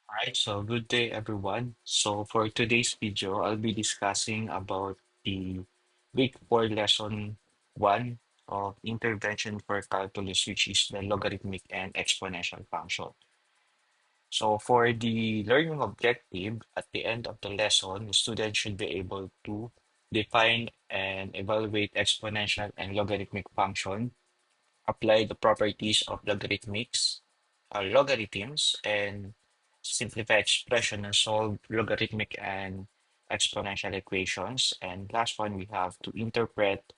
Alright, so good day everyone. So for today's video, I'll be discussing about the week 4 lesson 1 of intervention for calculus, which is the logarithmic and exponential function. So for the learning objective, at the end of the lesson, the student should be able to define and evaluate exponential and logarithmic function, apply the properties of logarithms, and simplify expression and solve logarithmic and exponential equations. And last one, we have to interpret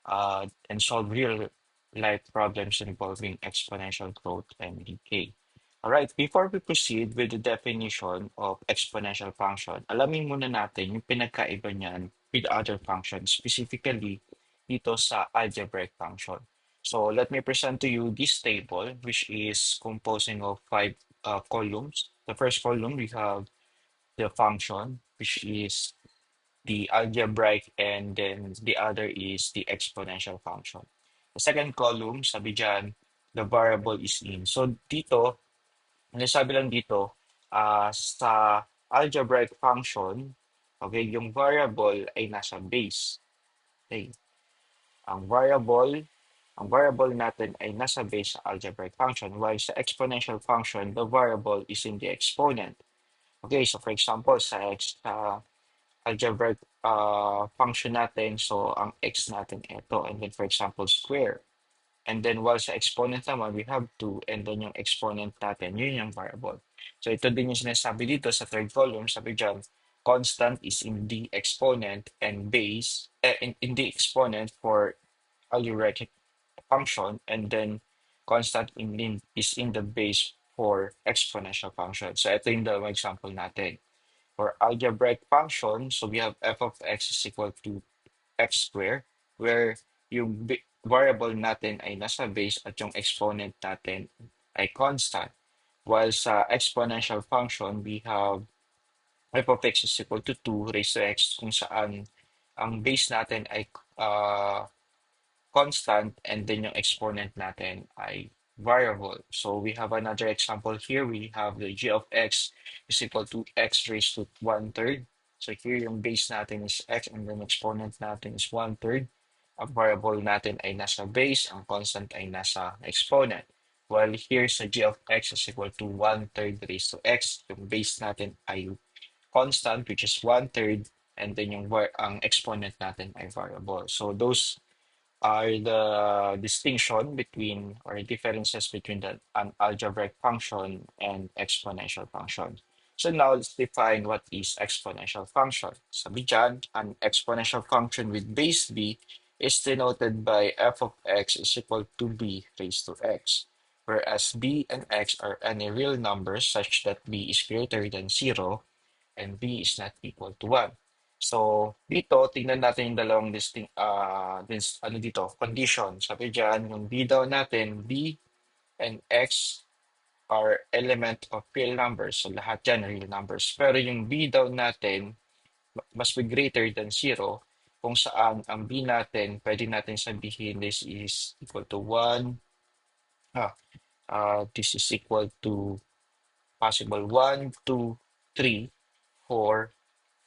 and solve real life problems involving exponential growth and decay. All right, before we proceed with the definition of exponential function, alamin muna natin yung pinagkaiba niyan with other functions, specifically dito sa algebraic function. So let me present to you this table, which is composing of five columns. The first column, we have the function, which is the algebraic, and then the other is the exponential function. The second column, sabi dyan, the variable is in. So dito, ang sabi lang dito, sa algebraic function, okay, yung variable ay nasa base. Okay. Ang variable, ang variable natin ay nasa base sa algebraic function, while sa exponential function, the variable is in the exponent. Okay, so for example, sa algebraic function natin. So, ang x natin ito. And then, for example, square. And then, while sa exponent naman, we have 2. And then, yung exponent natin, yun yung variable. So, ito din yung sinasabi dito sa third column. Sabi dyan, constant is in the exponent and base, in the exponent for algebraic function. And then, constant is in the base for exponential function. So, ito yung dalawang example natin. For algebraic function, so we have f of x is equal to x squared, where yung variable natin ay nasa base at yung exponent natin ay constant. While sa exponential function, we have f of x is equal to 2 raised to x, kung saan ang base natin ay constant, and then yung exponent natin ay variable. So we have another example here. We have the g of x is equal to x raised to 1/3. So here yung base natin is x, and then exponent natin is 1/3. Ang variable natin ay nasa base, ang constant ay nasa exponent. While here sa g of x is equal to 1/3 raised to x, yung base natin ay constant, which is 1/3, and then ang exponent natin ay variable. So those are the distinction between or differences between an algebraic function and exponential function. So now let's define what is exponential function. Sabi dyan, an exponential function with base b is denoted by f of x is equal to b raised to x, whereas b and x are any real numbers such that b is greater than 0 and b is not equal to 1. So, dito, tingnan natin yung dalawang ano dito, condition. Sabi dyan, yung b daw natin, b and x are element of real numbers. So, lahat dyan real numbers. Pero yung b daw natin must be greater than 0, kung saan ang b natin, pwede natin sabihin this is equal to 1. This is equal to possible 1, 2, 3, 4,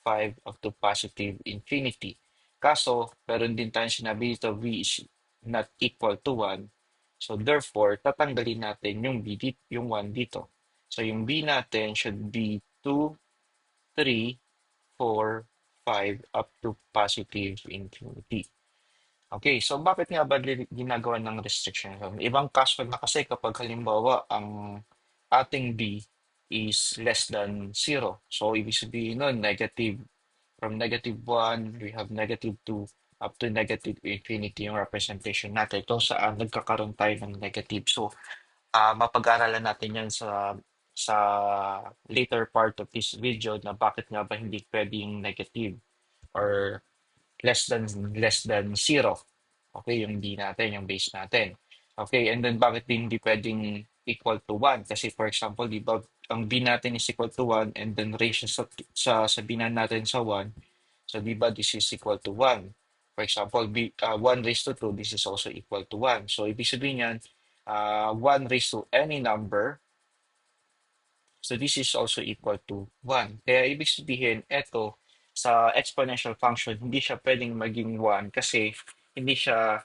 5 up to positive infinity. Kaso, meron din tayong sinabi dito, v is not equal to 1. So therefore, tatanggalin natin yung yung 1 dito. So yung b natin should be 2, 3, 4, 5 up to positive infinity. Okay, so bakit nga ba ginagawa ng restriction? Ibang caso na kasi kapag halimbawa ang ating b is less than 0. So ibig sabihin nun, negative. From negative 1, we have negative 2 up to negative infinity yung representation natin. Ito saan nagkakaroon tayo ng negative. So, mapag-aaralan natin yan sa later part of this video na bakit nga ba hindi pwedeng negative or less than 0. Okay, yung D natin, yung base natin. Okay, and then bakit din hindi pwedeng equal to 1? Kasi for example, di ba, ang B natin is equal to 1 and then ratio sabihin natin sa 1. So di ba this is equal to 1? For example, 1 raised to 2, this is also equal to 1. So ibig sabihin yan, 1 raised to any number So this is also equal to 1. Kaya ibig sabihin, eto, sa exponential function, hindi siya pwedeng maging 1 kasi hindi siya,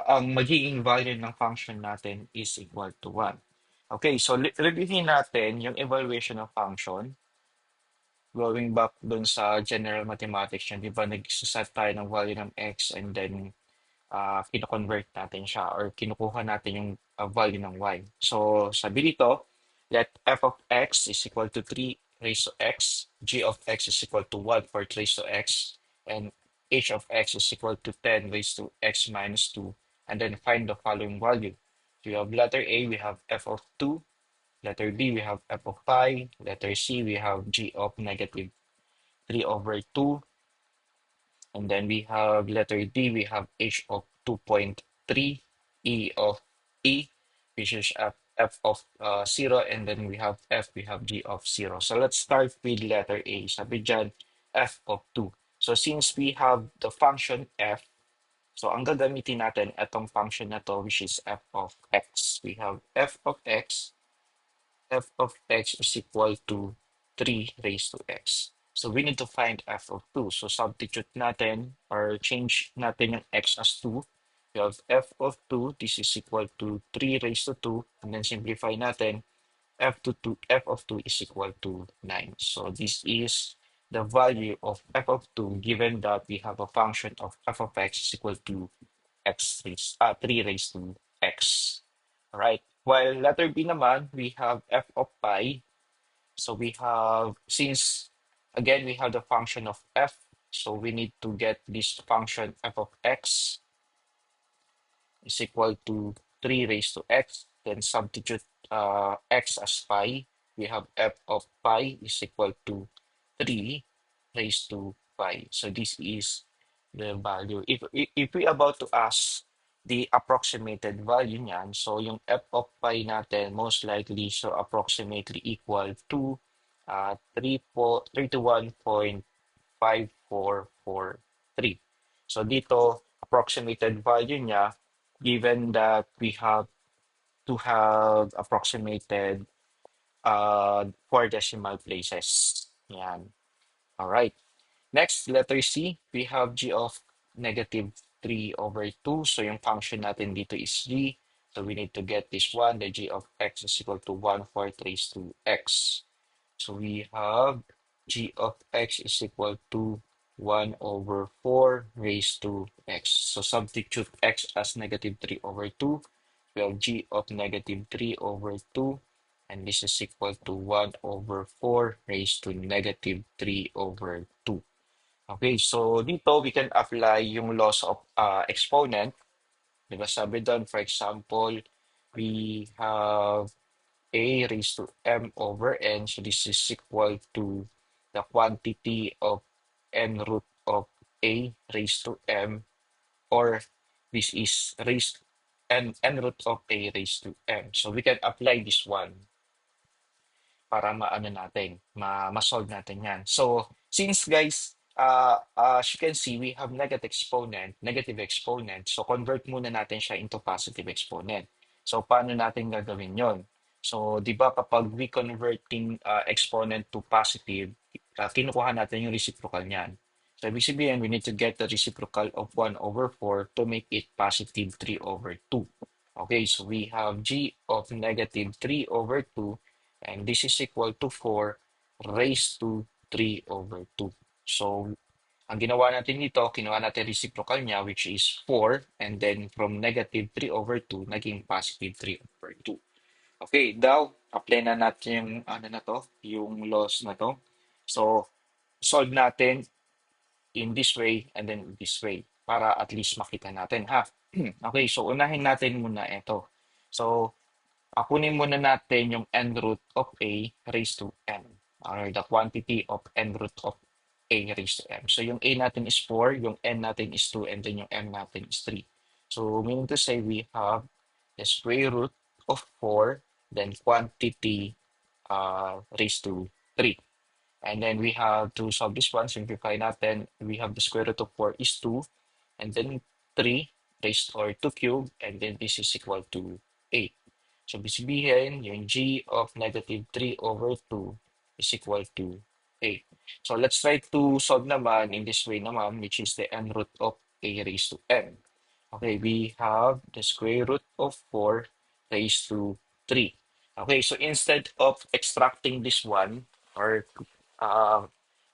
ang magiging value ng function natin is equal to 1. Okay, so reviewin natin yung evaluation of function. Going back dun sa general mathematics yun, di ba nag-set tayo ng value ng x and then kino-convert natin siya or kinukuha natin yung value ng y. So, sabi dito, let f of x is equal to 3 raised to x, g of x is equal to 1 for raised to x, and h of x is equal to 10 raised to x minus 2, and then find the following value. So, we have letter A, we have f of 2, letter B, we have f of pi, letter C, we have g of negative 3 over 2, and then we have letter D, we have H of 2.3, E of E, which is F of 0, and then we have F, we have G of 0. So let's start with letter A. Sabi dyan, F of 2. So since we have the function F, so ang gagamitin natin, itong function na to, which is F of X. We have F of X, f of x is equal to 3 raised to x. So we need to find f of 2. So substitute natin or change natin yung x as 2. We have f of 2, this is equal to 3 raised to 2. And then simplify natin, f of 2 is equal to 9. So this is the value of f of 2 given that we have a function of f of x is equal to 3 raised to x. All right. While letter B naman, we have f of pi. So we have, since again, we have the function of f, so we need to get this function f of x is equal to 3 raised to x. Then substitute x as pi. We have f of pi is equal to 3 raised to pi. So this is the value. If we about to ask the approximated value niyan, so yung f of pi natin most likely so approximately equal to 3 to 1.5443. So dito, approximated value niya, given that we have to have approximated 4 decimal places. Yan. All right. Next, letter C, we have g of negative 3 over 2. So yung function natin dito is g. So we need to get this one. The g of x is equal to 1/4 raised to x. So we have g of x is equal to 1 over 4 raised to x. So substitute x as negative 3 over 2. We have g of negative 3 over 2. And this is equal to 1 over 4 raised to negative 3 over 2. Okay, so dito we can apply yung laws of exponent. Diba sabi doon, for example, we have a raised to m over n. So this is equal to the quantity of n root of a raised to m, or this is raised n root of a raised to m. So we can apply this one para maano natin, ma-solve natin yan. So, since guys, as you can see, we have negative exponent. So, convert muna natin siya into positive exponent. So, paano natin gagawin yon? So, di ba kapag we converting exponent to positive, kinukuha natin yung reciprocal niyan. So, ibig sabihin, we need to get the reciprocal of 1 over 4 to make it positive 3 over 2. Okay, so we have g of negative 3 over 2, and this is equal to 4 raised to 3 over 2. So, ang ginawa natin dito, kinuha natin reciprocal niya, which is 4, and then from negative 3 over 2, naging positive 3 over 2. Okay, now, apply na natin yung, ano na to, yung laws na to. So, solve natin in this way and then this way para at least makita natin, ha? Okay, so unahin natin muna ito. So, kunin muna natin yung n root of a raised to m, or the quantity of n root of a raised to m. So yung a natin is 4, yung n natin is 2, and then yung m natin is 3. So meaning to say we have the square root of 4, then quantity raised to 3. And then we have to solve this one, simplify natin. We have the square root of 4 is 2, and then 3 raised or 2 cubed, and then this is equal to 8. So, bisibihin, yung g of negative 3 over 2 is equal to 8. So, let's try to solve naman in this way naman, which is the n root of a raised to n. Okay, we have the square root of 4 raised to 3. Okay, so instead of extracting this one, or uh,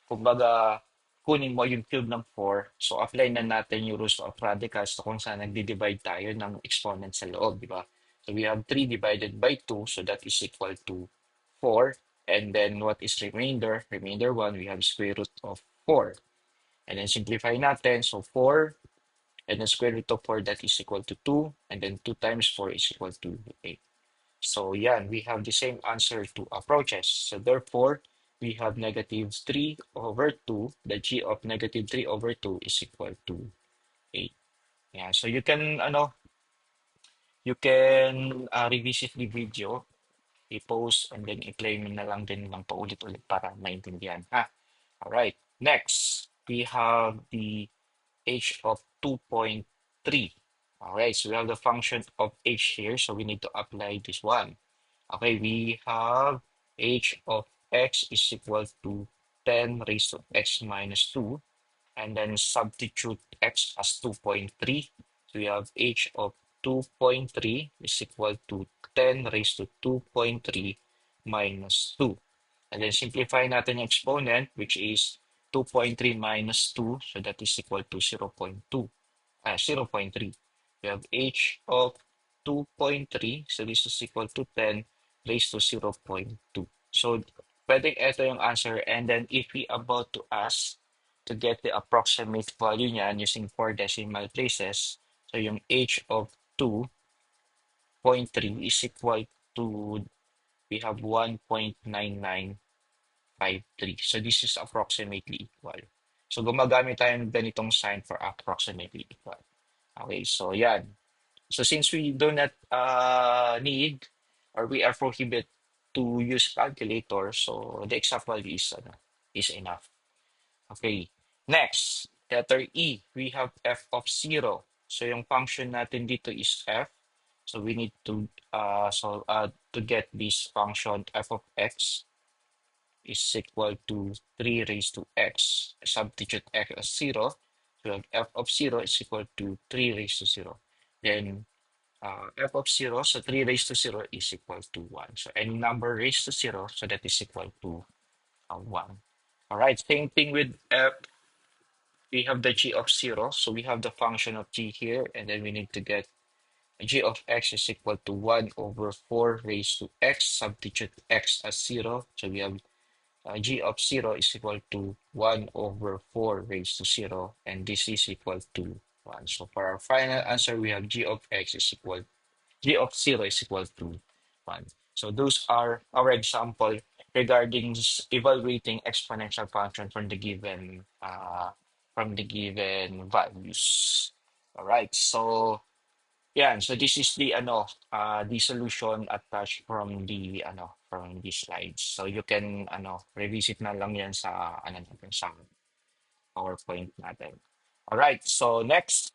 kumbaga, kunin mo yung cube ng 4, so apply na natin yung rules of radicals so kung saan nagdi-divide tayo ng exponent sa loob, di ba? So we have 3 divided by 2, so that is equal to 4. And then what is remainder? Remainder 1, we have square root of 4. And then simplify natin, so 4 and then square root of 4 that is equal to 2 and then 2 times 4 is equal to 8. So yeah, we have the same answer to approaches. So therefore, we have negative 3 over 2. The g of negative 3 over 2 is equal to 8. Yeah, so you can revisit the video, i-post, and then i-play mo na lang din ng paulit-ulit para maintindihan. Alright, next, we have the h of 2.3. Alright, so we have the function of h here, so we need to apply this one. Okay, we have h of x is equal to 10 raised to x minus 2, and then substitute x as 2.3. So we have h of 2.3 is equal to 10 raised to 2.3 minus 2. And then simplify natin yung exponent, which is 2.3 minus 2, so that is equal to 0.2, 0.3. We have h of 2.3, so this is equal to 10 raised to 0.2. So, pwedeng ito yung answer. And then, if we about to ask to get the approximate value niyan using 4 decimal places, so yung h of 2.3 is equal to, we have 1.9953. So, this is approximately equal. So, gumagamit tayo ng ganitong sign for approximately equal. Okay, so yan. So since we do not need or we are prohibited to use calculator, so the exact value is enough. Okay. Next, letter E, we have f of 0. So yung function natin dito is f. So we need to get this function f of x is equal to 3 raised to x. Substitute x as 0. So f of 0 is equal to 3 raised to 0. Then f of 0, so 3 raised to 0 is equal to 1. So any number raised to 0, so that is equal to 1. All right, same thing with f. We have the g of 0, so we have the function of g here, and then we need to get g of x is equal to 1 over 4 raised to x, substitute x as 0. So we have g of 0 is equal to 1 over 4 raised to 0, and this is equal to 1. So for our final answer, we have g of x is equal g of 0 is equal to 1. So those are our example regarding evaluating exponential function from the given values. All right. So yeah, so this is the solution attached from the slides. So you can revisit na lang yan sa natin sa PowerPoint natin. All right. So next,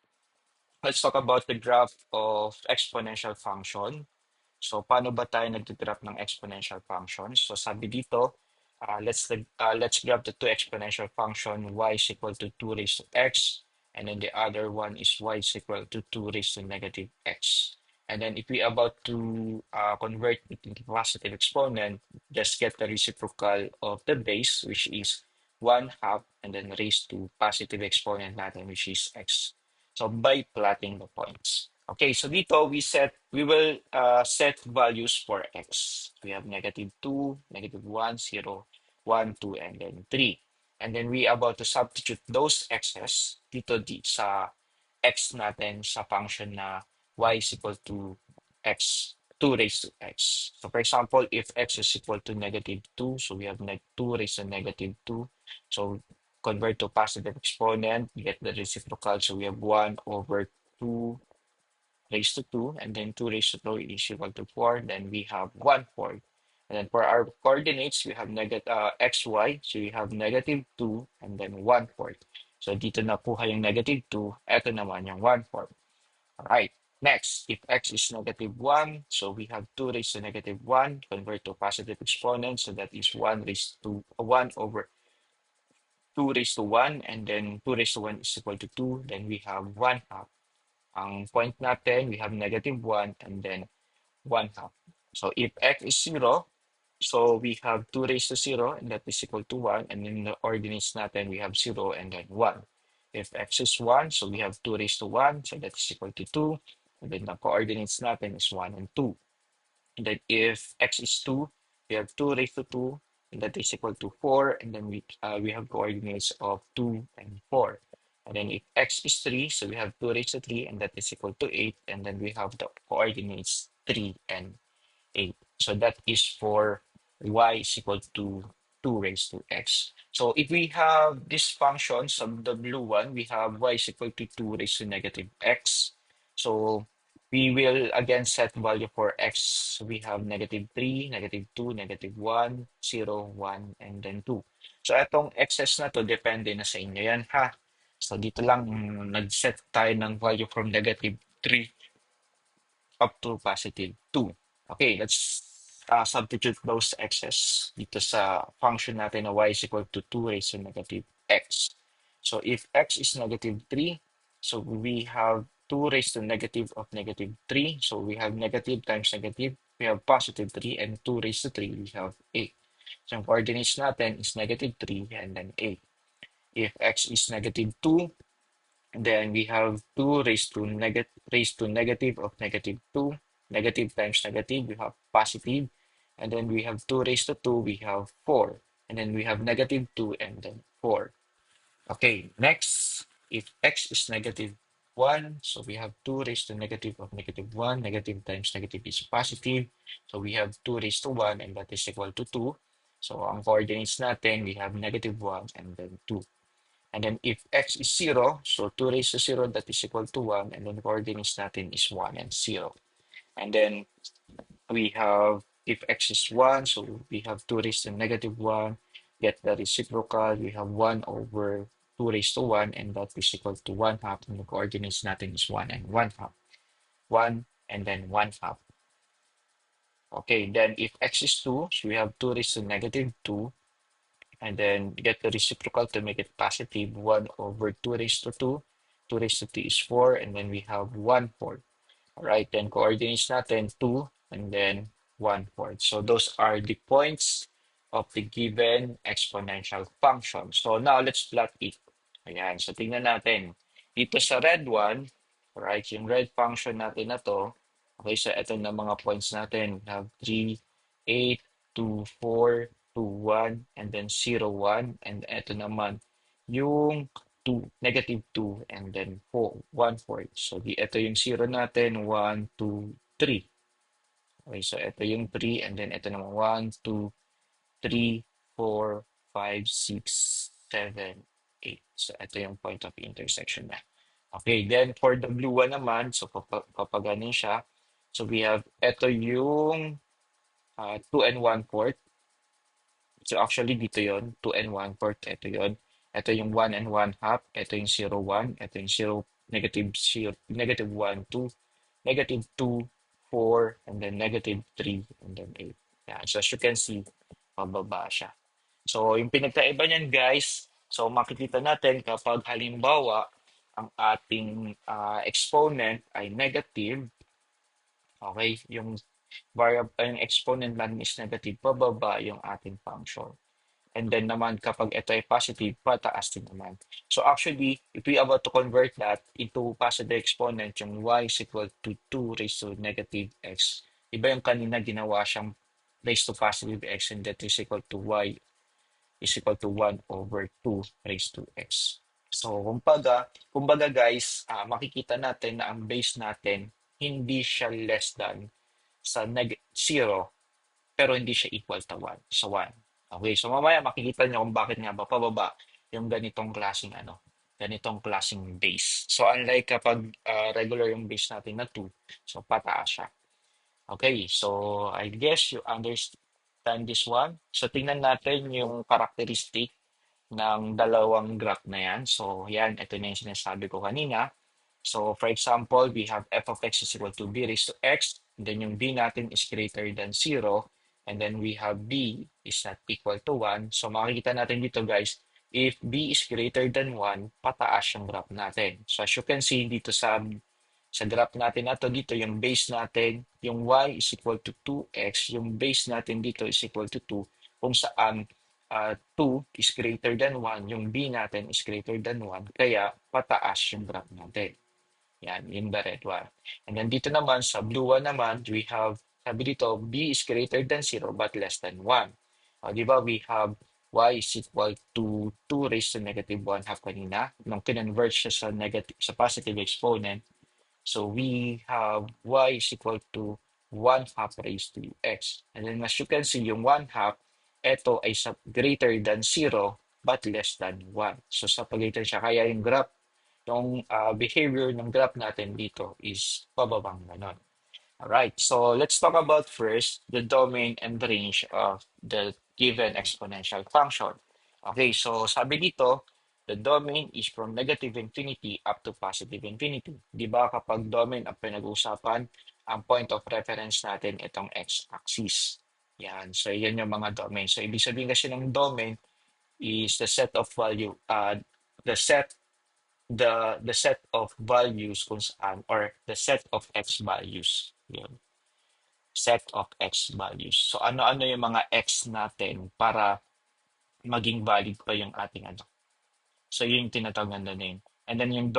let's talk about the graph of exponential function. So, paano ba tayo nagtitrap ng exponential functions? So, sabi dito, let's grab the two exponential function, y is equal to 2 raised to x, and then the other one is y is equal to 2 raised to negative x. And then if we about to convert it into positive exponent, just get the reciprocal of the base, which is 1/2, and then raised to positive exponent natin, which is x. So, by plotting the points. Okay, so dito we will set values for x. We have negative 2, negative 1, 0, 1, 2, and then 3. And then we about to substitute those x's dito sa x natin sa function na y is equal to x, 2 raised to x. So for example, if x is equal to negative 2, so we have 2 raised to negative 2. So convert to positive exponent, get the reciprocal. So we have 1 over 2 raised to 2, and then 2 raised to 2 is equal to 4. Then we have 1/4. And then for our coordinates, we have xy. So we have negative 2 and then 1/4. So dito nakuha yung negative 2. Ito naman yung 1/4. All right. Next, if x is negative 1, so we have 2 raised to negative 1, convert to positive exponent, so that is 1 raised to 1 over 2 raised to 1, and then 2 raised to 1 is equal to 2, then we have 1 half. Ang point natin, we have negative 1, and then 1 half. So if x is 0, so we have 2 raised to 0, and that is equal to 1, and then the ordinates natin, we have 0 and then 1. If x is 1, so we have 2 raised to 1, so that is equal to 2, and then the coordinates natin is 1 and 2. And then if x is 2, we have 2 raised to 2, and that is equal to 4. And then we have coordinates of 2 and 4. And then if x is 3, so we have 2 raised to 3, and that is equal to 8. And then we have the coordinates 3 and 8. So that is for y is equal to 2 raised to x. So if we have this function, some the blue one, we have y is equal to 2 raised to negative x. So we will again set value for x. We have negative 3, negative 2, negative 1, 0, 1, and then 2. So itong x's na to, depende na sa inyo yan ha. So dito lang nag-set tayo ng value from negative 3 up to positive 2. Okay, let's substitute those x's dito sa function natin na y is equal to 2 raised to negative x. So if x is negative 3, so we have 2 raised to negative of negative 3. So we have negative times negative, we have positive 3, and 2 raised to 3, we have 8. So ang coordinates natin is negative 3 and then 8. If x is negative 2, then we have 2 raised to negative of negative 2. Negative times negative, we have positive. And then we have 2 raised to 2, we have 4. And then we have negative 2 and then 4. Okay, next, if x is negative 1, so we have 2 raised to negative of negative 1. Negative times negative is positive. So we have 2 raised to 1, and that is equal to 2. So ang coordinates natin, we have negative 1 and then 2. And then if x is 0, so 2 raised to 0, that is equal to 1. And then the coordinates natin is 1 and 0. And then we have, if x is 1, so we have 2 raised to negative 1. Get the reciprocal, we have 1 over 2 raised to 1, and that is equal to 1 half. And the coordinates natin is 1 and 1 half. 1 and then 1 half. Okay, then if x is 2, so we have 2 raised to negative 2. And then get the reciprocal to make it positive 1 over 2 raised to 2. 2 raised to 2 is 4, and then we have 1/4. All right, then coordinates natin 2 and then 1/4. So those are the points of the given exponential function. So now let's plot it. Ayan, so tingnan natin. Dito sa red one, right, yung red function natin na to, okay, so ito na mga points natin. We have 3, 8, 2, 4, 2, 1, and then 0, 1. And ito naman, yung 2, negative 2, and then 4, 1/4. So ito yung 0 natin, 1, 2, 3. Okay, so ito yung 3, and then ito naman 1, 2, 3, 4, 5, 6, 7, 8. So ito yung point of intersection na. Okay, then for the blue one naman, so papaganin siya. So we have, ito yung 2 and 1/4. So actually dito yon 2 and 1/4, ito yon. Ito yung 1 and 1/2, ito yung 0, 1, ito yung 0, negative 0, negative 1, 2, negative 2, 4, and then negative 3, and then 8. Yeah, so as you can see, pababa siya. So yung pinagkaiba niyan guys, so makikita natin kapag halimbawa ang ating exponent ay negative, okay, yung variable, yung exponent natin is negative, pababa yung ating function. And then naman kapag ito ay positive, pataas din naman. So actually, if we about to convert that into positive exponent, yung y is equal to 2 raised to negative x. Iba yung kanina ginawa siyang raised to positive x, and that is equal to y is equal to 1 over 2 raised to x. So kumbaga guys, makikita natin na ang base natin hindi siya less than sa 0, pero hindi siya equal to 1, sa 1. Okay, so mamaya makikita niyo kung bakit nga ba pababa yung ganitong klaseng base. So unlike kapag regular yung base natin na 2, so pataas siya. Okay, so I guess you understand this one. So tingnan natin yung characteristic ng dalawang graph na yan. So yan, ito na yung sinasabi ko kanina. So for example, we have f of x is equal to b raised to x, then yung b natin is greater than 0, and then we have b is not equal to 1. So makikita natin dito guys, if b is greater than 1, pataas yung graph natin. So as you can see dito sa graph natin na to, dito yung base natin, yung y is equal to 2x, yung base natin dito is equal to 2, kung saan 2 is greater than 1, yung b natin is greater than 1, kaya pataas yung graph natin. Yan, in the red one. And then dito naman, sa blue one naman, we have, sabi dito, b is greater than 0 but less than 1. Di ba, we have y is equal to 2 raised to negative 1 half kanina. Nung kinonvert siya sa, negative, sa positive exponent, so we have y is equal to 1 half raised to x. And then as you can see, yung 1 half, ito ay greater than 0 but less than 1. So sa greater siya, kaya yung graph, yung behavior ng graph natin dito is pababang ganon. Alright, so let's talk about first the domain and the range of the given exponential function. Okay, so sabi dito, the domain is from negative infinity up to positive infinity. Di ba kapag domain ang pinag-uusapan, ang point of reference natin itong x-axis. Yan, so yan yung mga domain. So ibig sabihin kasi ng domain is the set of value, the set the set of values kung saan or the set of x values. Yun, set of x values. So ano-ano yung mga x natin para maging valid pa yung ating ano. So yun yung tinatawag na name. And then yung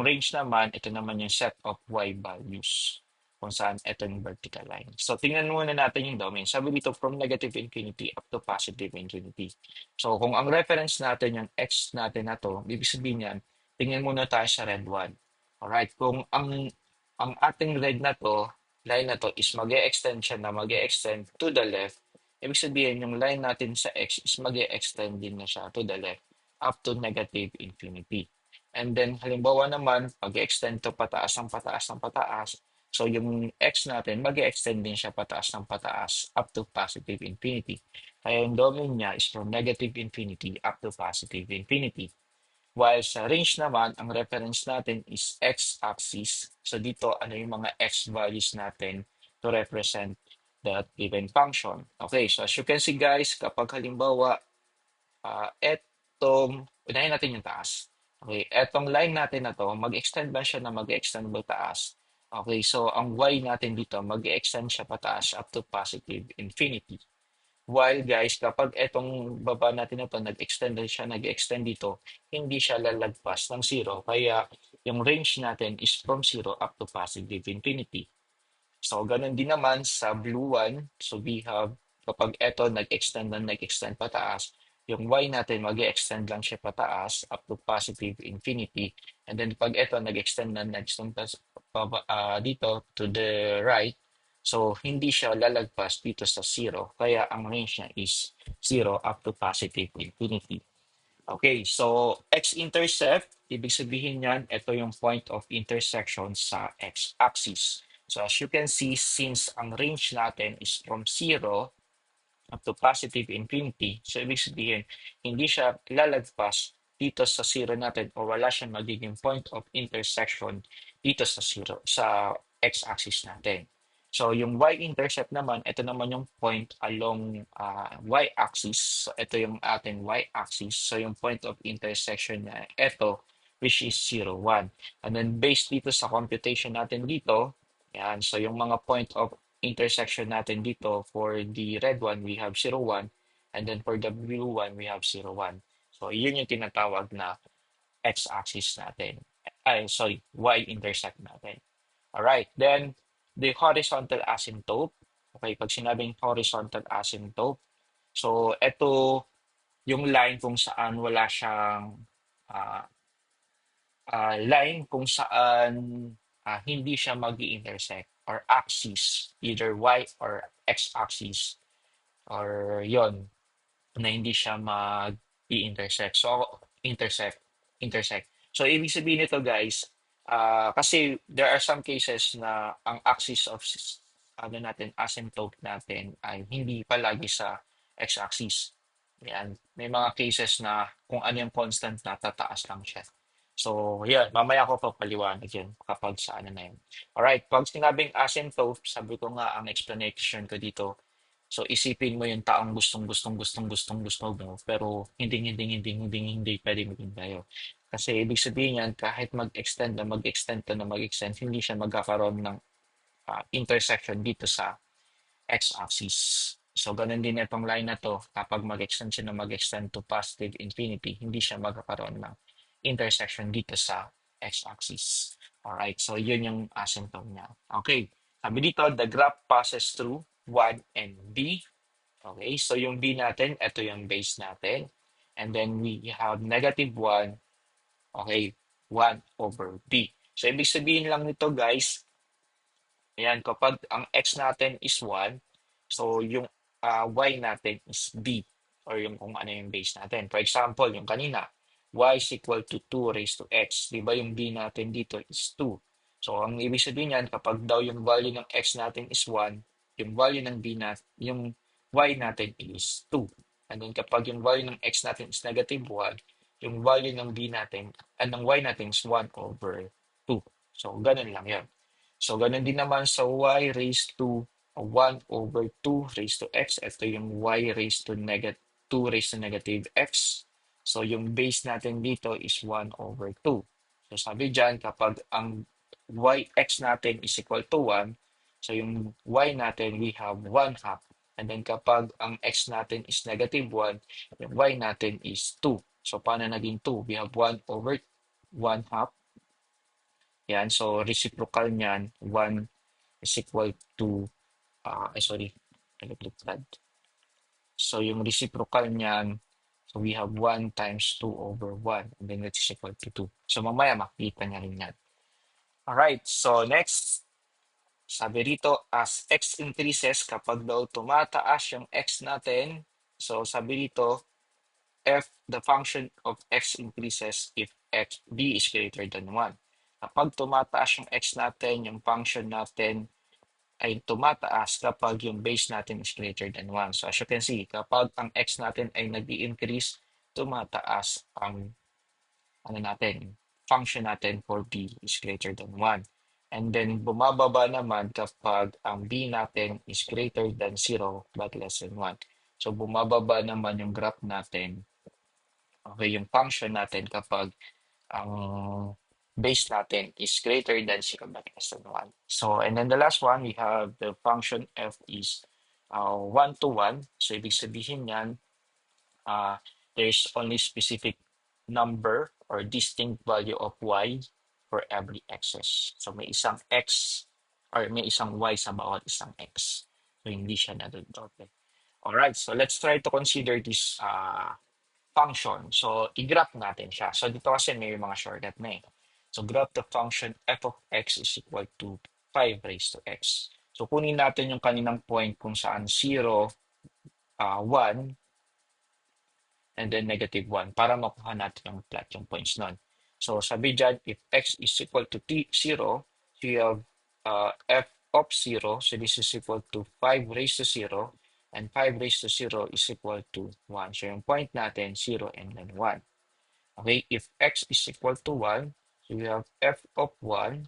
range naman, ito naman yung set of y values kung saan ito yung vertical line. So tingnan muna natin yung domain. Sabi dito from negative infinity up to positive infinity. So kung ang reference natin yung x natin na to, ibig sabihin yan, tingnan muna tayo sa red one. Alright, kung ang ating red na to, line na to is mag-e-extend siya na mag-e-extend to the left, ibig sabihin yung line natin sa x is mag-e-extend din na siya to the left up to negative infinity. And then, halimbawa naman, pag-extend to pataas ng pataas ng pataas, so yung x natin, mag-extend din siya pataas ng pataas up to positive infinity. Kaya yung domain niya is from negative infinity up to positive infinity. While sa range naman, ang reference natin is x-axis. So dito, ano yung mga x values natin to represent that given function. Okay, so as you can see guys, kapag halimbawa unahin natin yung taas. Okay, etong line natin na to, mag-extend ba siya na mag-extend ba taas? Okay, so ang y natin dito, mag-extend siya pataas up to positive infinity. While guys, kapag etong baba natin na to, nag-extend siya, nag-extend dito, hindi siya lalagpas ng 0. Kaya yung range natin is from 0 up to positive infinity. So, ganun din naman sa blue one. So, we have, kapag eto nag-extend na nag-extend pataas, yung y natin mag-extend lang siya pataas up to positive infinity. And then, pag eto nag-extend na nag-extend dito to the right, so hindi siya lalagpas dito sa 0. Kaya ang range niya is 0 up to positive infinity. Okay, so x-intercept, ibig sabihin yan, ito yung point of intersection sa x-axis. So as you can see, since ang range natin is from 0 up to positive infinity, so ibig sabihin, hindi siya lalagpas dito sa 0 natin o wala siyang magiging point of intersection dito sa 0, sa x-axis natin. So yung y-intercept naman, ito naman yung point along y-axis. So ito yung ating y-axis. So yung point of intersection niya, ito, which is 0, 1. And then based dito sa computation natin dito, yan, so yung mga point of intersection natin dito, for the red one, we have 0, 1. And then for the blue one, we have 0, 1. So yun yung tinatawag na x-axis natin. Ay, sorry, y-intercept natin. Alright, then the horizontal asymptote. Okay, pag sinabing horizontal asymptote, so ito yung line kung saan wala siyang ah, line kung saan hindi siya mag-intersect or axis, either y or x-axis or yon na hindi siya mag-intersect. So, intersect. So, ibig sabihin nito guys, kasi there are some cases na ang axis of ano natin, asymptote natin ay hindi palagi sa x-axis. Yan. May mga cases na kung ano yung constant na tataas lang siya. So, yan, mamaya ko papaliwanag yan kapag sa ano na yun. Alright, pag sinabing asymptote, sabi ko nga ang explanation ko dito. So, isipin mo yung taong gusto mo, pero hindi pwede maging tayo. Kasi ibig sabihin yan, kahit mag-extend, hindi siya magkakaroon ng intersection dito sa x-axis. So, ganun din itong line na to, kapag mag-extend siya na mag-extend to positive infinity, hindi siya magkakaroon ng intersection dito sa x-axis. Alright, so yun yung asymptote niya. Okay, sabi dito, the graph passes through 1 and B. Okay, so yung B natin, ito yung base natin. And then we have negative 1, okay, 1 over B. So, ibig sabihin lang nito guys, ayan, kapag ang x natin is 1, so yung y natin is b or yung kung ano yung base natin. For example, yung kanina, y is equal to 2 raised to x. Di ba yung b natin dito is 2. So ang ibig sabihin yan, kapag daw yung value ng x natin is 1, yung value ng b natin, yung y natin is 2. And then kapag yung value ng x natin is negative 1, yung value ng b natin, ng y natin is 1 over 2. So ganun lang yan. So, ganun din naman sa y raised to 1 over 2 raised to x. Ito yung y raised to negative 2 raised to negative x. So, yung base natin dito is 1 over 2. So, sabi dyan, kapag ang x natin is equal to 1, so yung y natin, we have 1 half. And then kapag ang x natin is negative 1, yung y natin is 2. So, paano naging 2? We have 1 over 1 half. Yan, so reciprocal niyan, 1 is equal to, sorry, naliligtad. So yung reciprocal niyan, so we have 1 times 2 over 1, and then that is equal to 2. So mamaya makikita niya rin yan. Alright, so next, sabi rito, as x increases, kapag daw tumataas yung x natin, so sabi rito, f the function of x increases if b is greater than 1. Kapag tumataas yung x natin, yung function natin ay tumataas kapag yung base natin is greater than 1. So as you can see, kapag ang x natin ay nag-i-increase, tumataas ang ano natin, function natin for b is greater than 1. And then bumababa naman kapag ang b natin is greater than 0 but less than 1. So bumababa naman yung graph natin, okay, yung function natin kapag ang base natin is greater than 0 but less than 1. So, and then the last one, we have the function f is 1 to 1. So, ibig sabihin yan, there's only specific number or distinct value of y for every x's. So, may isang x or may isang y sa bawat isang x. So, hindi siya nadodotted. Alright, so let's try to consider this function. So, i-graph natin siya. So, dito kasi may mga shortcut na eh. So, graph the function f of x is equal to 5 raised to x. So, kunin natin yung kaninang point kung saan 0, 1, and then negative 1 para makuha natin yung plot, yung points nun. So, sabi dyan, if x is equal to 0, so you have f of 0. So, this is equal to 5 raised to 0. And 5 raised to 0 is equal to 1. So, yung point natin, 0 and then 1. Okay, if x is equal to 1, so we have f of 1,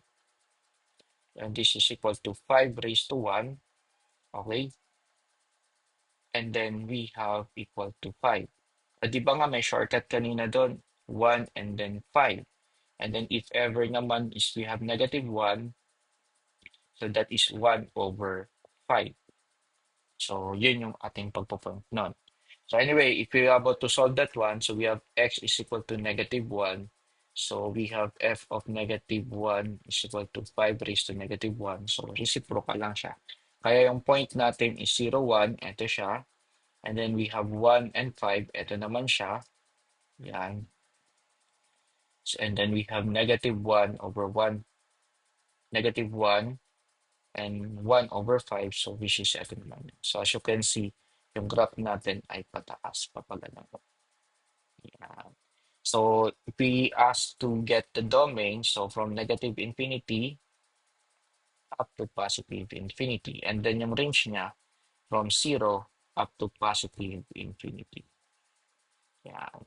and this is equal to 5 raised to 1, okay? And then we have equal to 5. Di ba nga may shortcut kanina doon? 1 and then 5. And then if ever naman is we have negative 1, so that is 1 over 5. So yun yung ating pagpo-point nun. So anyway, if we're about to solve that one, so we have x is equal to negative 1. So we have f of negative 1 is equal to 5 raised to negative 1. So reciprocal lang siya. Kaya yung point natin is 0, 1. Ito siya. And then we have 1 and 5. Ito naman siya. Yan. So, and then we have negative 1 over 1. Negative 1 and 1 over 5. So which is ito naman. So as you can see, yung graph natin ay pataas. Papagana. Yan. So if we ask to get the domain, so from negative infinity up to positive infinity. And then yung range niya from 0 up to positive infinity. Yan.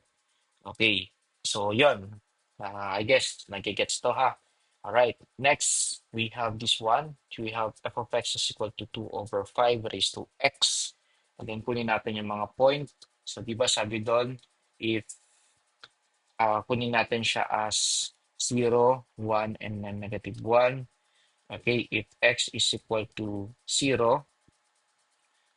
Okay. So yun. I guess nagigets to ha. All right. Next, we have this one. We have f of x is equal to 2 over 5 raised to x. And then kunin natin yung mga point. So, di ba sabi doon, if kunin natin siya as 0, 1, and then negative 1. Okay, if x is equal to 0,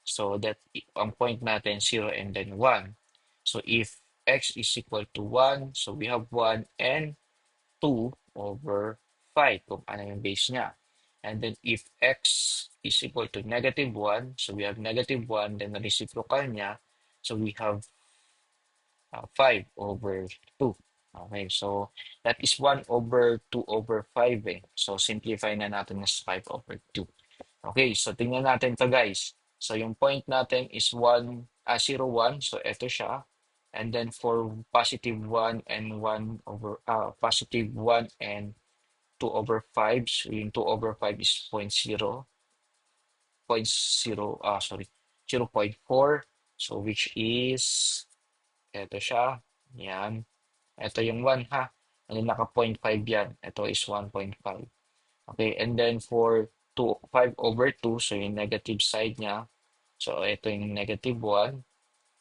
so that ang point natin 0 and then 1. So if x is equal to 1, so we have 1 and 2 over 5 kung ano yung base niya. And then if x is equal to negative 1, so we have negative 1, then the reciprocal niya, so we have 5 over 2. Okay, so that is 1 over 2 over 5 eh. So simplify na natin as 5 over 2. Okay, so tingnan natin to guys. So yung point natin is 0, 1. So ito siya. And then for positive 1 and 1 over, positive 1 and 2 over 5. So yung 2 over 5 is point zero, sorry, 0.4. So which is, ito siya. Yan. Ito yung 1 ha. And then naka 0.5 yan. Ito is 1.5. Okay, and then for 5 over 2, so yung negative side niya, so ito yung negative 1,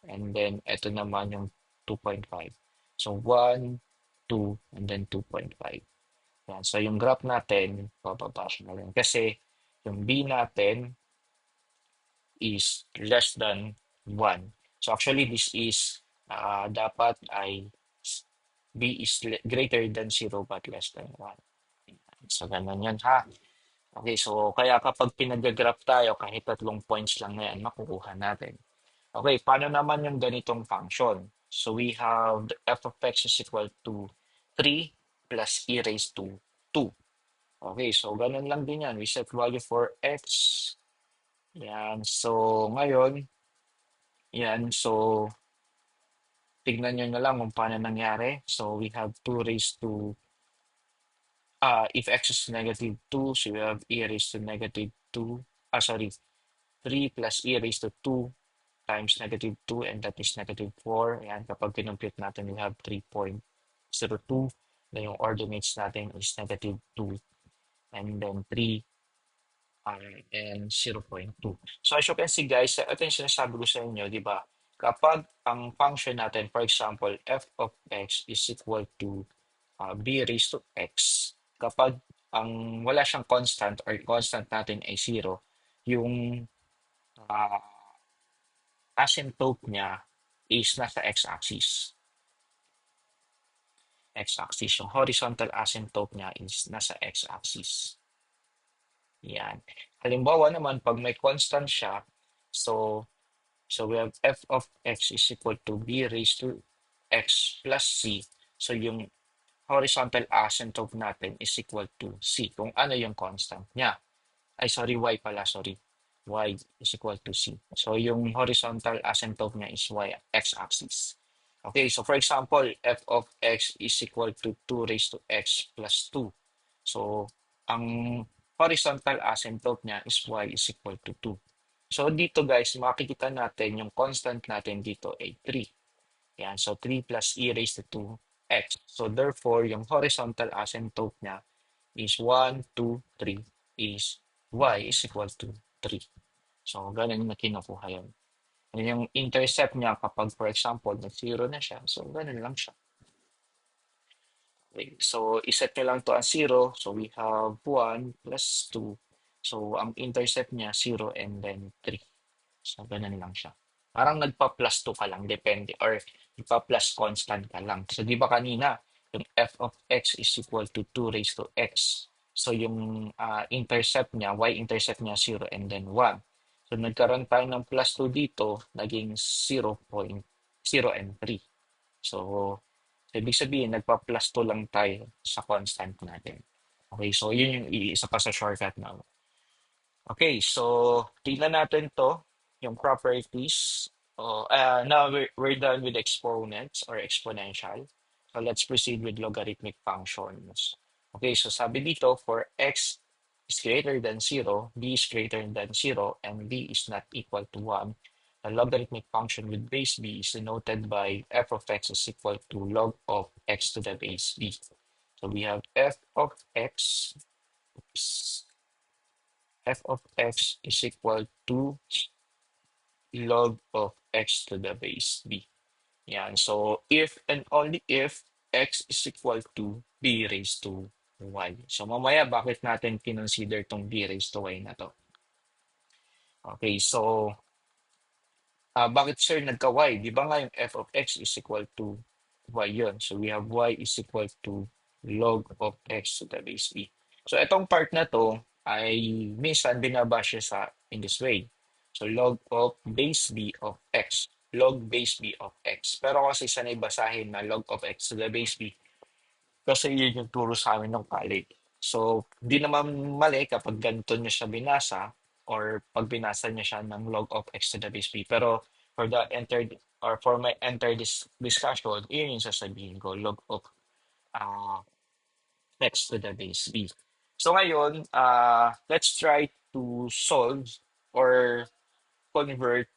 and then ito naman yung 2.5. So 1, 2, and then 2.5. Yan. So yung graph natin, bababa siya na lang. Kasi yung B natin is less than 1. So actually this is dapat ay B is greater than 0 but less than 1. So ganun yan ha. Okay, so kaya kapag pinag-graph tayo, kahit tatlong points lang na yan, makukuha natin. Okay, paano naman yung ganitong function? So we have the f of x is equal to 3 plus e raised to 2. Okay, so ganun lang din yan. We set value for x. Yan, so ngayon, yan, so tignan nyo na lang kung paano nangyari. So we have 2 raised to, if x is negative 2, so we have e raised to negative 2. Sorry, 3 plus e raised to 2 times negative 2 and that is negative 4. Ayan, kapag kinumpute natin, we have 3.02. Then yung ordinates natin is negative 2 and then 3 and 0.2. So as you can see guys, ito yung sinasabi ko sa inyo, di ba? Kapag ang function natin, for example, f of x is equal to b raised to x, kapag ang wala siyang constant or constant natin ay 0, yung uh, asymptote niya is nasa x-axis. X-axis. Yung horizontal asymptote niya is nasa x-axis. Yan. Halimbawa naman, pag may constant siya, so we have f of x is equal to b raised to x plus c. So yung horizontal asymptote natin is equal to c. Kung ano yung constant niya. Ay, sorry, y pala, sorry. Y is equal to c. So, yung horizontal asymptote niya is y, x-axis. Okay, so for example, f of x is equal to 2 raised to x plus 2. So, ang horizontal asymptote niya is y is equal to 2. So, dito guys, makikita natin yung constant natin dito ay 3. Yan, so 3 plus e raised to 2x. So, therefore, yung horizontal asymptote niya is 1, 2, 3 is y is equal to 3. So, ganun na kinukuha yun. And yung intercept niya kapag, for example, nag-0 na siya. So, ganun lang siya. Okay. So, iset nyo lang to as 0. So, we have 1 plus 2. So, ang intercept niya, 0 and then 3. So, ganun lang siya. Parang nagpa-plus 2 ka lang, depende. Or nagpa-plus constant ka lang. So, di ba kanina, yung f of x is equal to 2 raised to x. So, yung intercept niya, y-intercept niya 0 and then 1. So, nagkaroon tayo ng plus 2 dito, naging 0.0 and 3. So, ibig sabihin, nagpa-plus 2 lang tayo sa constant natin. Okay, so yun yung isa pa sa shortcut na. Okay, so tingnan natin to, yung properties. Now we're done with exponents or exponential. So let's proceed with logarithmic functions. Okay, so sabi dito, for x is greater than 0, b is greater than 0, and b is not equal to 1, a logarithmic function with base b is denoted by f of x is equal to log of x to the base b. So we have f of x is equal to log of x to the base b. Yan. So if and only if x is equal to b raised to y. So mamaya bakit natin kinonsider tong b raised to y na to? Okay, so bakit sir nagka-y? Di ba nga yung f of x is equal to y yun? So we have y is equal to log of x to the base b. So itong part na to ay minsan binabasa sa in this way. So log of base b of x. Log base b of x. Pero kasi sanay basahin na log of x to the base b kasi yun yung turo sa amin ng college. So, di naman mali kapag ganito niya siya binasa or pag binasa niya siya ng log of x to the base b. Pero for the entered or for my enter this discussion, yun yung sasabihin ko, log of uh, x to the base b. So ngayon, let's try to solve or convert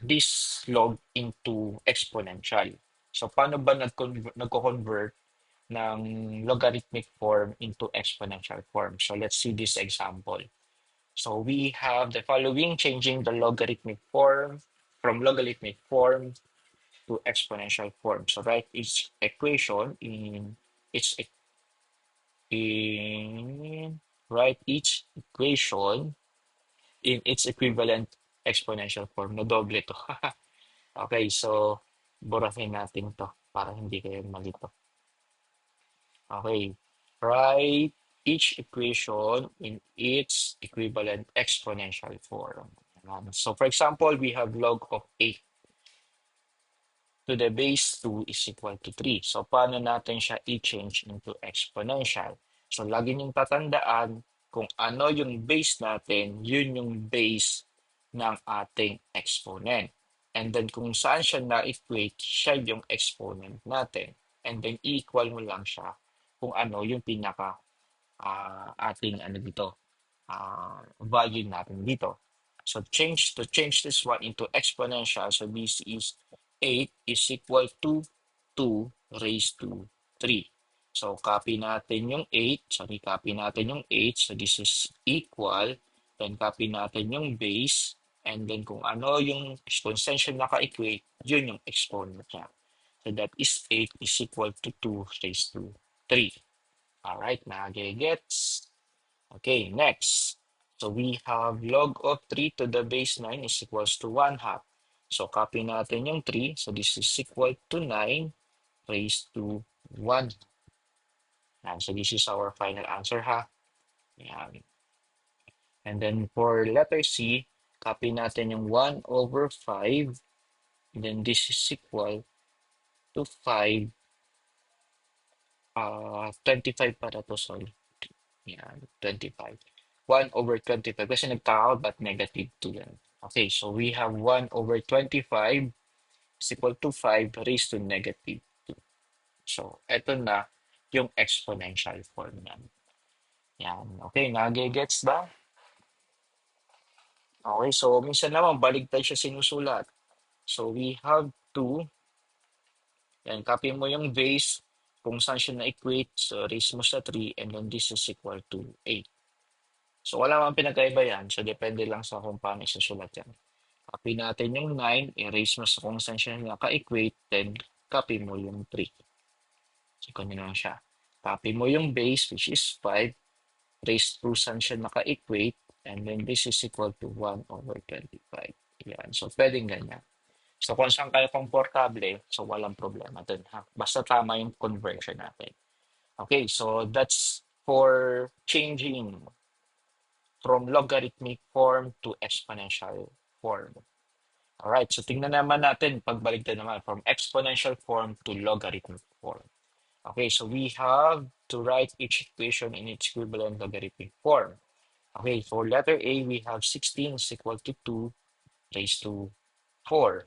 this log into exponential. So paano ba nagko-convert ng logarithmic form into exponential form? So let's see this example. So we have the following, changing the logarithmic form from logarithmic form to exponential form. So write each equation in its in write each equation in its equivalent exponential form. No doble to. Okay, so burahin natin to para hindi kayo malito. Okay, write each equation in its equivalent exponential form. So for example, we have log of 8 to the base 2 is equal to 3. So paano natin siya i-change into exponential? So lagi niyong tatandaan kung ano yung base natin, yun yung base ng ating exponent. And then kung saan siya na-equate, siya yung exponent natin. And then equal mo lang siya kung ano yung pinaka ating ano dito, value natin dito. So to change this one into exponential, so this is 8 is equal to 2 raised to 3. So copy natin yung 8, sorry, copy natin yung 8, so this is equal, then copy natin yung base, and then kung ano yung exponential naka-equate, yun yung exponent niya. So that is 8 is equal to 2 raised to 3. Alright, nagigets. Okay, next. So we have log of 3 to the base 9 is equals to 1 half. So copy natin yung 3. So this is equal to 9 raised to 1. And so this is our final answer ha. Yan. And then for letter C, copy natin yung 1 over 5. And then this is equal to 5. 25 para to, sorry. Yan, 25. 1 over 25 kasi nagka-out but negative 2 yan. Okay, so we have 1 over 25 is equal to 5 raised to negative 2. So, eto na yung exponential form yan. Yan. Okay, nagigets ba? Okay, so minsan naman baligtad siya sinusulat. So, we have to, yan, copy mo yung base kung saan siya na-equate. So, raise mo sa 3 and then this is equal to 8. So, wala mang pinagkaiba yan. So, depende lang sa kung paano isusulat yan. Copy natin yung 9, erase mo sa kung saan siya naka-equate, then copy mo yung 3. So, ganyan lang siya. Copy mo yung base, which is 5, raise to saan siya naka-equate, and then this is equal to 1 over 25. Yan. So, pwedeng ganyan. So, kung saan kayo komportable, so walang problema dun, ha? Basta tama yung conversion natin. Okay, so that's for changing from logarithmic form to exponential form. Alright, so tingnan naman natin, pagbaligtad naman, from exponential form to logarithmic form. Okay, so we have to write each equation in its equivalent logarithmic form. Okay, for letter A, we have 16 is equal to 2 raised to 4.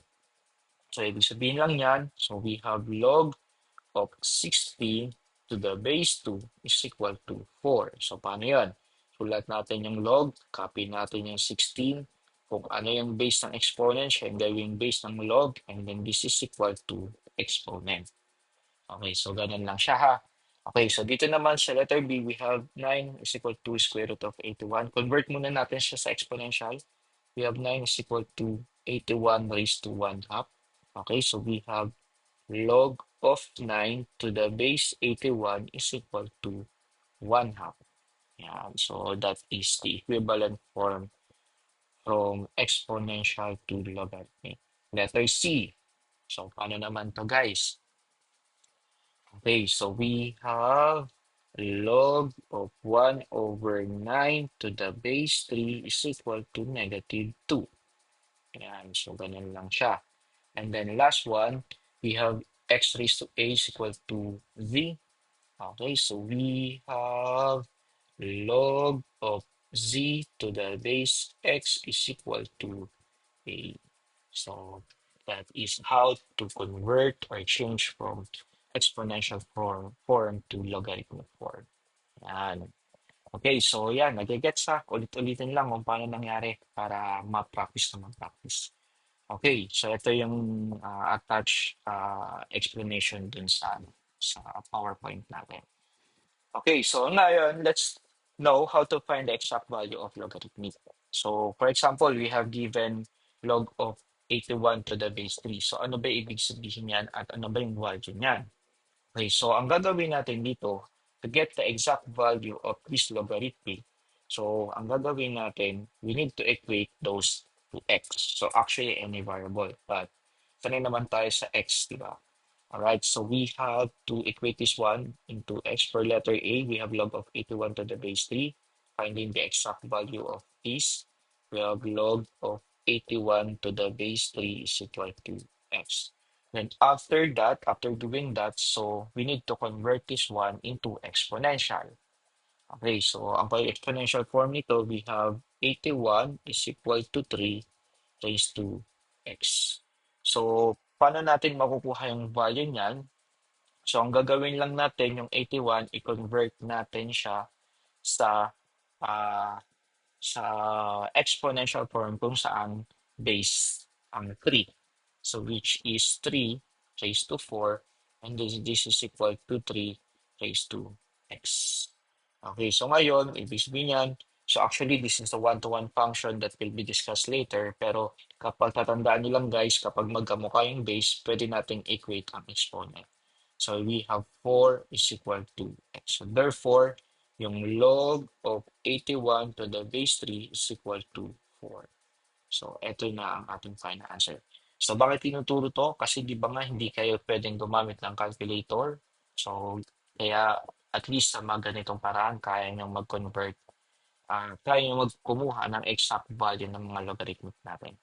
So, ibig sabihin lang yan, so we have log of 16 to the base 2 is equal to 4. So, paano yan? Sulat natin yung log, copy natin yung 16, kung ano yung base ng exponent, siya yung gawing base ng log, and then this is equal to exponent. Okay, so ganun lang siya ha. Okay, so dito naman sa letter B, we have 9 is equal to square root of 81. Convert muna natin siya sa exponential. We have 9 is equal to 81 raised to 1 half. Okay, so we have log of 9 to the base 81 is equal to 1 half. Yeah, so that is the equivalent form from exponential to logarithmic. Letter C. So, paano naman to guys? Okay, so we have log of 1 over 9 to the base 3 is equal to negative 2. Ayan, so ganun lang siya. And then last one, we have x raised to a is equal to z. Okay, so we have log of z to the base x is equal to a. So that is how to convert or change from exponential form to logarithmic form. Yan. Okay, so yan, nagigets sa ulit-ulitin lang kung paano nangyari para ma-practice na mag-practice. Okay, so ito yung attached explanation dun sa PowerPoint natin. Okay, so ngayon, let's know how to find the exact value of logarithmic. So, for example, we have given log of 81 to the base 3. So, ano ba ibig sabihin yan at ano ba yung value niyan? Okay, so ang gagawin natin dito, to get the exact value of this logarithmic, so ang gagawin natin, we need to equate those to x. So, actually, any variable. But, sanay naman tayo sa x, di ba? All right, so we have to equate this one into x. For letter A, we have log of 81 to the base 3. Finding the exact value of this, we have log of 81 to the base 3 is equal to x. Then after that, after doing that, so we need to convert this one into exponential. Okay, so ang exponential form nito, we have 81 is equal to 3 raised to x. So, paano natin makukuha yung value niyan? So, ang gagawin lang natin, yung 81, i-convert natin siya sa ah, sa exponential form kung saan base ang 3. So, which is 3 raised to 4, and this is equal to 3 raised to x. Okay, so ngayon, ibig sabihin yan, so actually, this is a one-to-one function that will be discussed later, pero kapag tatandaan nyo lang guys, kapag magkamukha yung base, pwede nating equate ang exponent. So we have 4 is equal to x. So therefore, yung log of 81 to the base 3 is equal to 4. So ito na ang ating final answer. So bakit tinuturo to? Kasi di ba nga hindi kayo pwedeng gumamit ng calculator. So kaya at least sa mga ganitong paraan, kaya nyo mag-convert, kaya nyo magkumuha ng exact value ng mga logarithmic natin.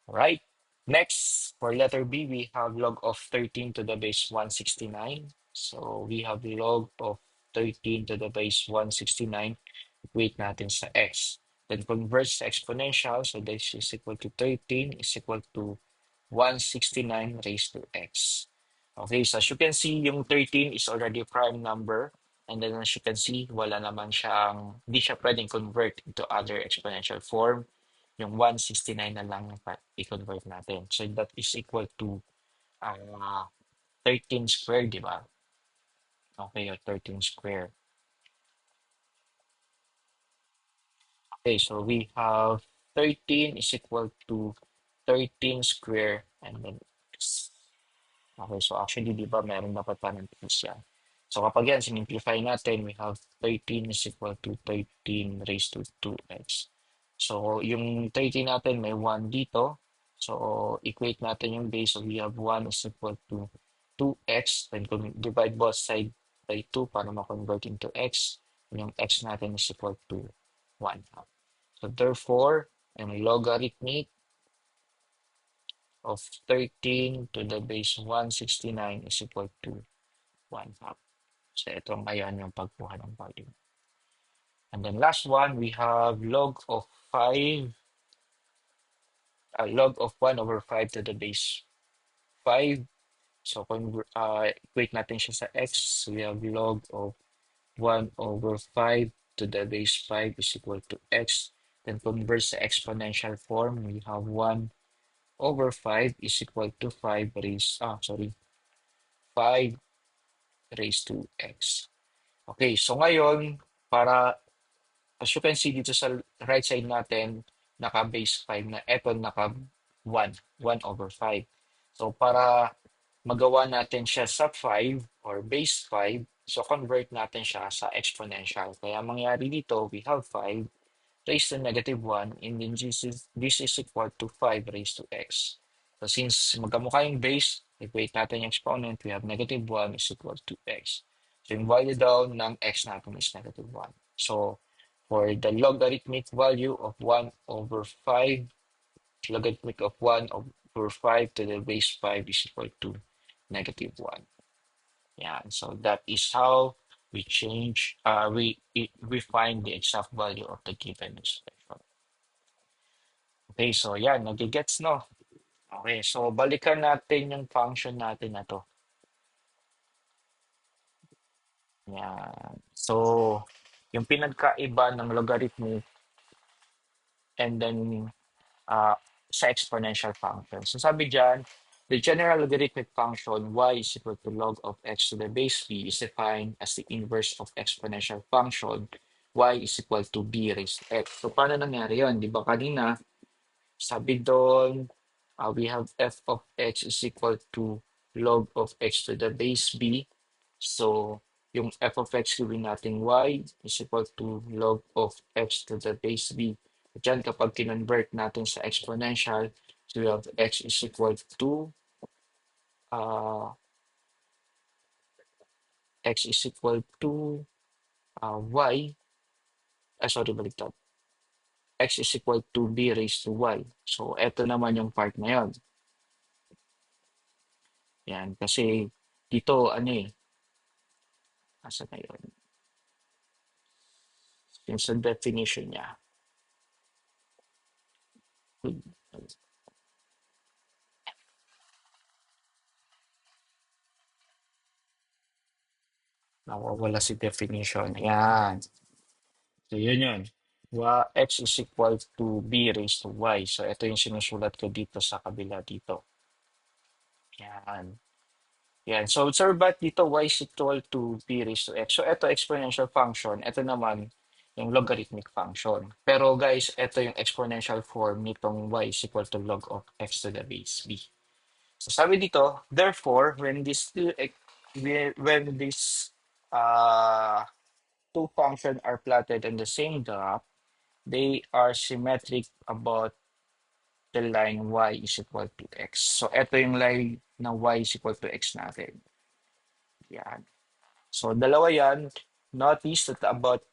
Right. Next, for letter B, we have log of 13 to the base 169. So we have log of 13 to the base 169. Equate natin sa x. Then convert sa exponential. So this is equal to 13 is equal to 169 raised to x. Okay, so as you can see, yung 13 is already a prime number. And then as you can see, wala naman siyang, hindi siya pwedeng convert into other exponential form. Yung 169 na lang i-convert natin. So that is equal to 13 square, di ba? Okay, or 13 square. Okay, so we have 13 is equal to 13 square and then x. Okay, so actually, di ba, meron dapat pa ng x yan. So kapag yan, sinimplify natin, we have 13 is equal to 13 raised to 2x. So yung 13 natin, may 1 dito. So equate natin yung base. So we have 1 is equal to 2x. Then divide both side by 2 para ma-convert into x. And yung x natin is equal to 1 half. So therefore, ang logarithmic of 13 to the base 169 is equal to 1 half. So ito ngayon yung pagkuha ng value. And then last one, we have log of 5, log of 1 over 5 to the base 5. So kung equate natin siya sa x, we have log of 1 over 5 to the base 5 is equal to x. Then convert sa exponential form, we have 1 over 5 is equal to 5 raised to x. Okay, so ngayon, para as you can see dito sa right side natin, naka-base 5 na. Eto naka 1, 1 over 5. So para magawa natin siya sa 5 or base 5, so convert natin siya sa exponential. Kaya mangyari dito, we have 5 raised to negative 1, and then this is equal to 5 raised to x. So since magkamukha yung base, equate natin yung exponent, we have negative 1 is equal to x. So yung value daw ng x natin is negative 1. So for the logarithmic value of 1 over 5, logarithmic of 1 over 5 to the base 5 is equal to negative 1. Yeah, so that is how we change, we find the exact value of the given expression. Okay, so yan, nagigets, no? Okay, so balikan natin yung function natin na to. Yan. So, yung pinagkaiba ng logarithmic and then sa exponential function. So sabi dyan, the general logarithmic function y is equal to log of x to the base b is defined as the inverse of exponential function y is equal to b raised to x. So paano nangyari yun? Di ba kanina, sabi doon, we have f of x is equal to log of x to the base b. So, yung f of x gawin natin y is equal to log of x to the base b. Diyan, kapag kinonvert natin sa exponential, so we have x is equal to uh, y. Sorry, baliktad. X is equal to b raised to y. So, eto naman yung part na yon. Yan, kasi dito, ano eh, asa na yun? Yung sa definition niya. Nawawala si definition. Yan. So, yun yun. X is equal to b raised to y. So, ito yung sinusulat ko dito sa kabila dito. Yan. Yan. So, sir, ba't dito y is equal to b raised to x? So, ito exponential function. Ito naman yung logarithmic function. Pero guys, ito yung exponential form nitong y is equal to log of x to the base b. So, sabi dito, therefore, when these two functions are plotted in the same graph, they are symmetric about the line y is equal to x. So, ito yung line na y is equal to x natin. Yan. So, dalawa yan. Notice that about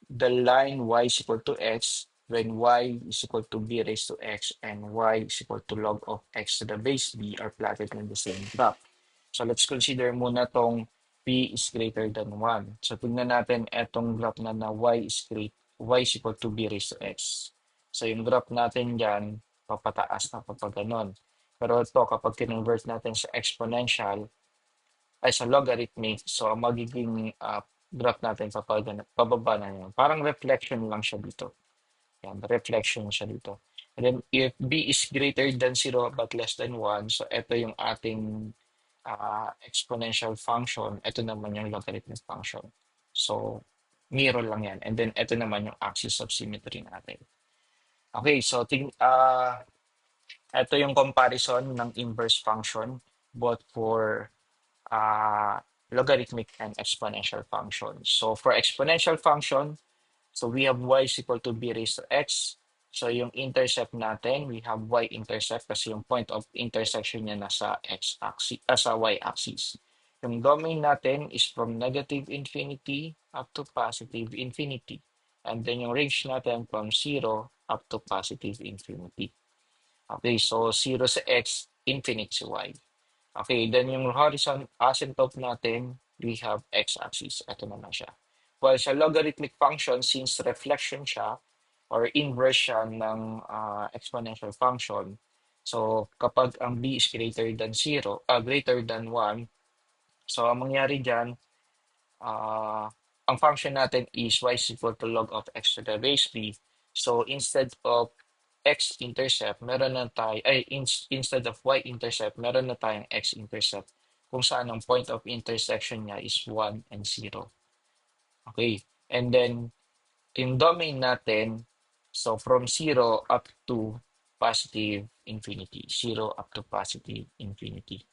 the line y is equal to x when y is equal to b raised to x and y is equal to log of x to the base b are plotted in the same graph. So, let's consider muna tong p is greater than 1. So, tignan natin etong graph na y is equal to b raised to x. So, yung graph natin dyan, papataas na kapag ganon. Pero ito, kapag kinonvert natin sa exponential, ay sa logarithmic, so ang magiging graph natin pababa na yun. Parang reflection lang siya dito. Yan, reflection siya dito. And then if b is greater than 0 but less than 1, so ito yung ating exponential function. Ito naman yung logarithmic function. So, mirror lang yan. And then ito naman yung axis of symmetry natin. Okay, so ito yung comparison ng inverse function both for logarithmic and exponential functions. So for exponential function, so we have y is equal to b raised to x. So yung intercept natin, we have y-intercept kasi yung point of intersection niya nasa x-axis, sa y-axis. Yung domain natin is from negative infinity up to positive infinity. And then yung range natin from 0 up to positive infinity. Okay, so 0 sa x, infinite sa y. Okay, then yung horizon asymptote natin, we have x-axis. Ito naman siya. Well, sa logarithmic function, since reflection siya or inverse siya ng exponential function, so kapag ang b is greater than 0, greater than 1, so ang mangyari dyan, ang function natin is y is equal to log of x to the base b. So instead of x-intercept, meron na tayo, instead of y-intercept, meron na tayong x-intercept kung saan ang point of intersection niya is 1 and 0. Okay. And then, in domain natin, so from 0 up to positive infinity. 0 up to positive infinity.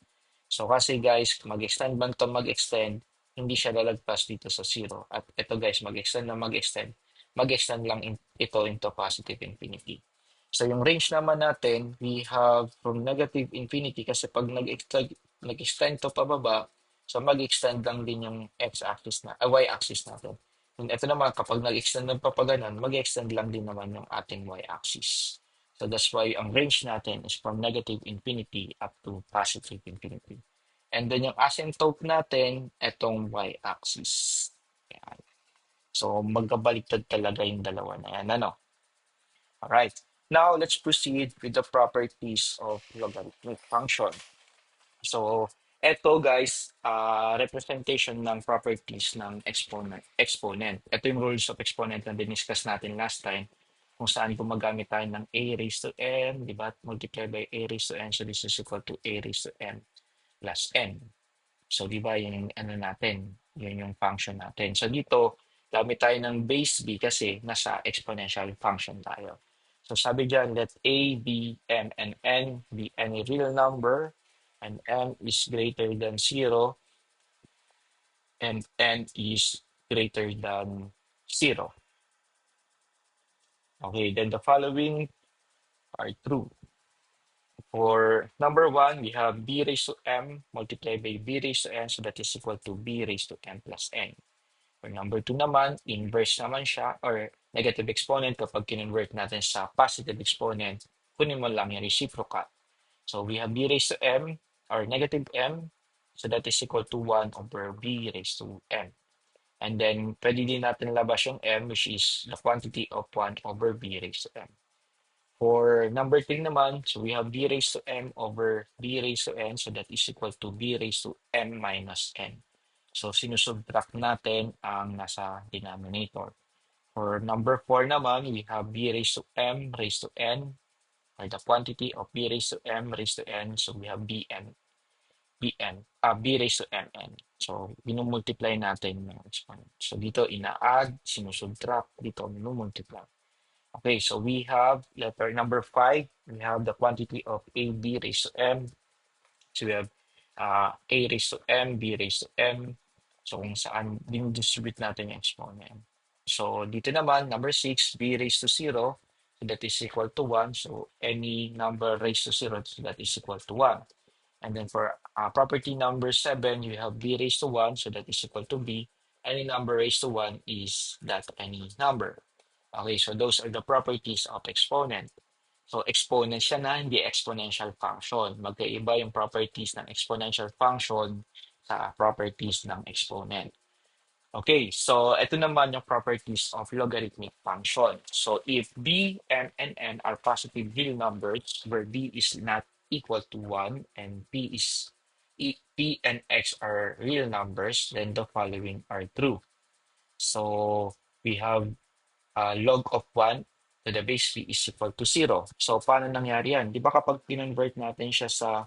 So kasi guys, mag-extend man to mag-extend, hindi siya lalagpas dito sa 0. At ito guys, mag-extend na mag-extend, mag-extend lang ito into positive infinity. So yung range naman natin, we have from negative infinity kasi pag nag-extend to pababa, so mag-extend lang din yung x-axis na, y-axis natin. And ito naman, kapag nag-extend ng papaganan, mag-extend lang din naman yung ating y-axis. So that's why ang range natin is from negative infinity up to positive infinity. And then yung asymptote natin, itong y-axis. Yan. So magkabaliktad talaga yung dalawa na yan. Ano? Alright. Now let's proceed with the properties of logarithmic function. So eto guys, representation ng properties ng exponent. Ito yung rules of exponent na diniscuss natin last time kung saan gumagamit tayo ng a raised to n, di ba? Multiply by a raised to n, so this is equal to a raised to n plus n. So, di ba, yun yung ano natin, yun yung function natin. So, dito, gamit tayo ng base b kasi nasa exponential function tayo. So, sabi dyan, let a, b, m, and n be any real number and m is greater than 0 and n is greater than 0. Okay, then the following are true. For number 1, we have b raised to m multiplied by b raised to n, so that is equal to b raised to n plus n. For number 2 naman, inverse naman siya or negative exponent kapag kinonvert natin sa positive exponent, kunin mo lang yung reciprocal. So we have b raised to m or negative m, so that is equal to 1 over b raised to m. And then pwede din natin labas yung m, which is the quantity of 1 over b raised to m. For number 3 naman, so we have b raised to m over b raised to n, so that is equal to b raised to m minus n. So sinusubtract natin ang nasa denominator. For number 4 naman, we have b raised to m raised to n, or the quantity of b raised to m raised to n, so we have b raised to mn. So minumultiply natin yung exponent. So dito ina-add, sinusubtract, dito minumultiply. Okay, so we have letter number 5. We have the quantity of a, b raised to m. So we have a raised to m, b raised to m. So kung saan din-distribute natin yung exponent. So dito naman, number 6, b raised to 0. So that is equal to 1. So any number raised to 0, so that is equal to 1. And then for property number 7, you have b raised to 1. So that is equal to b. Any number raised to 1 is that any number. Okay, so those are the properties of exponent. So exponent siya na, hindi exponential function. Magkaiba yung properties ng exponential function sa properties ng exponent. Okay, so ito naman yung properties of logarithmic function. So if b, m, and n are positive real numbers where b is not equal to 1 and p and x are real numbers, then the following are true. So we have log of 1 to the base b is equal to 0. So, paano nangyari yan? Di ba kapag kinonvert natin siya sa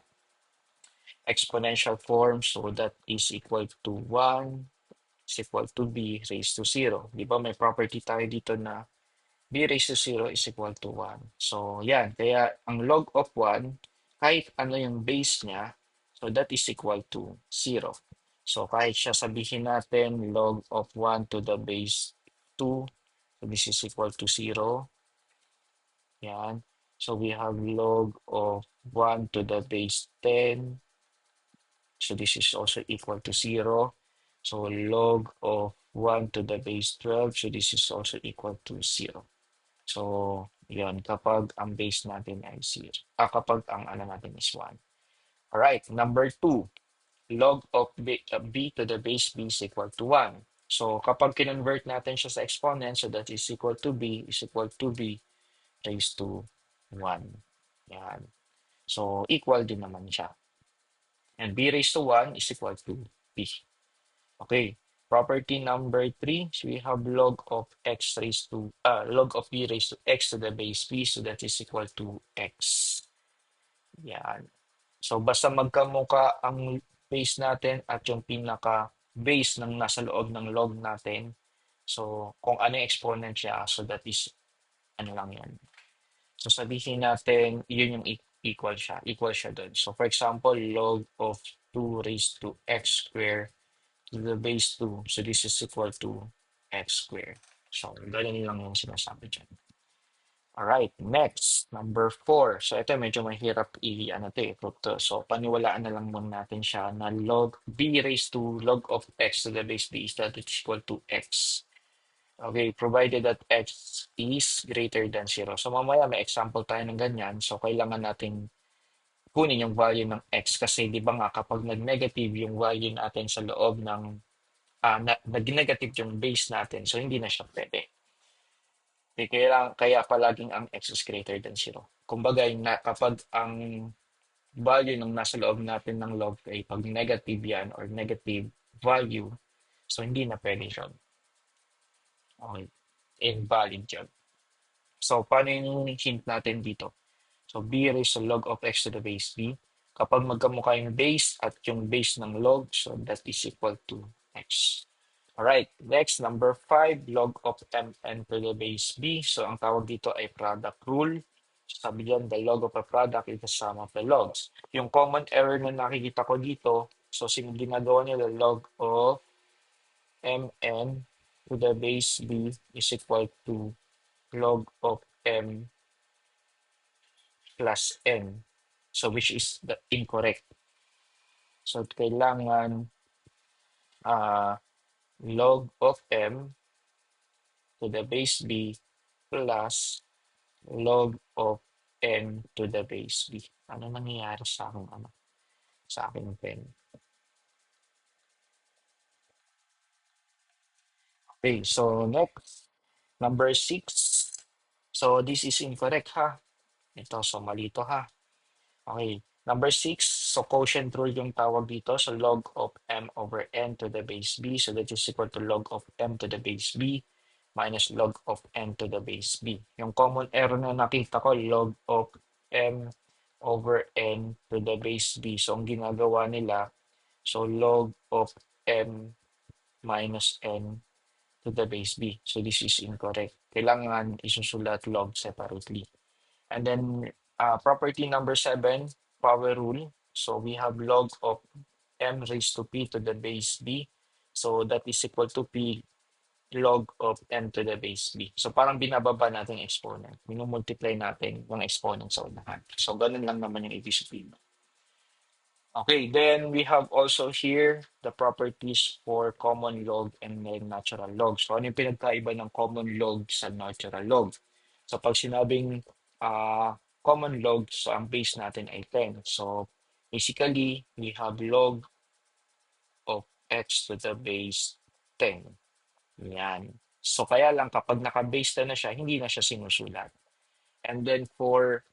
exponential form, so that is equal to 1 is equal to b raised to 0. Di ba may property tayo dito na b raised to 0 is equal to 1. So, yan. Kaya, ang log of 1, kahit ano yung base niya, so that is equal to 0. So, kahit siya sabihin natin log of 1 to the base 2, so this is equal to 0. Yan. So we have log of 1 to the base 10. So this is also equal to 0. So log of 1 to the base 12. So this is also equal to 0. So yun, kapag ang base natin ay 0. Kapag ang ano natin is 1. Alright, number 2. Log of b to the base b is equal to 1. So kapag kinonvert natin siya sa exponent, so that is equal to b is equal to b raised to 1. Yan. So, equal din naman siya. And b raised to 1 is equal to b. Okay. Property number 3, so we have log of b raised to x to the base b, so that is equal to x. Yan. So basta magkamukha ang base natin at yung pinaka-base ng nasa loob ng log natin. So kung ano yung exponent siya, so that is ano lang yan. So sabihin natin, yun yung equal siya. Equal siya doon. So for example, log of 2 raised to x squared to the base 2. So this is equal to x squared. So ganun lang yung sinasabi dyan. Alright, next, number 4. So ito medyo mahirap i-prove to. So paniwalaan na lang muna natin siya na log b raised to log of x to the base b is that it's equal to x. Okay, provided that x is greater than 0. So mamaya may example tayo ng ganyan. So kailangan natin kunin yung value ng x kasi di ba nga kapag nag-negative yung value natin sa loob ng nag-negative yung base natin, so hindi na siya pwede. Kaya palaging ang x is greater than 0. Kumbaga, kapag ang value ng nasa loob natin ng log ay pag negative yan or negative value, so hindi na pwede siya. Okay. Invalid yan. So, paano yung hint natin dito? So, b raised to log of x to the base b. Kapag magkamukha yung base at yung base ng log, so that is equal to x. Alright, next, number 5, log of mn to the base b. So, ang tawag dito ay product rule. Sabi diyan, the log of a product is the sum of the logs. Yung common error na nakikita ko dito, so ginagawa nila log of mn to the base b is equal to log of m plus n. So, which is the incorrect. So, kailangan log of m to the base b plus log of n to the base b. Ano nangyayari sa akin, sa aking pen? Okay, so next, number 6. So this is incorrect ha. Ito, so mali to ha. Okay, number 6, so quotient rule yung tawag dito. So log of m over n to the base b. So that is equal to log of m to the base b minus log of n to the base b. Yung common error na nakita ko, log of m over n to the base b. So ang ginagawa nila, so log of m minus n to the base b. So this is incorrect. Kailangan isusulat log separately. And then property number 7, power rule. So we have log of m raised to p to the base b. So that is equal to p log of n to the base b. So parang binababa natin yung exponent. Minumultiply natin yung exponent sa unahan. So ganun lang naman yung ibig sabihin. Okay, then we have also here the properties for common log and then natural log. So ano yung pinagkaiba ng common log sa natural log? So pag sinabing common log, so ang base natin ay 10. So basically, we have log of x to the base 10. Yan. So kaya lang kapag naka-base na siya, hindi na siya sinusulat. And then for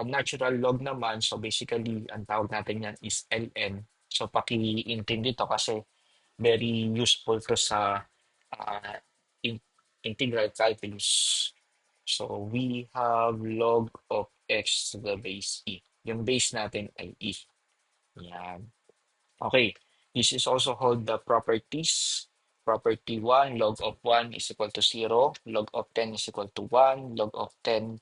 natural log naman, so basically, ang tawag natin yan is ln. So paki-intindi to kasi very useful to sa uh, in- integral calculus. So we have log of x to the base e. Yung base natin ay e. Yan. Okay, this is also called the properties. Property 1, log of 1 is equal to 0, log of 10 is equal to 1, log of 10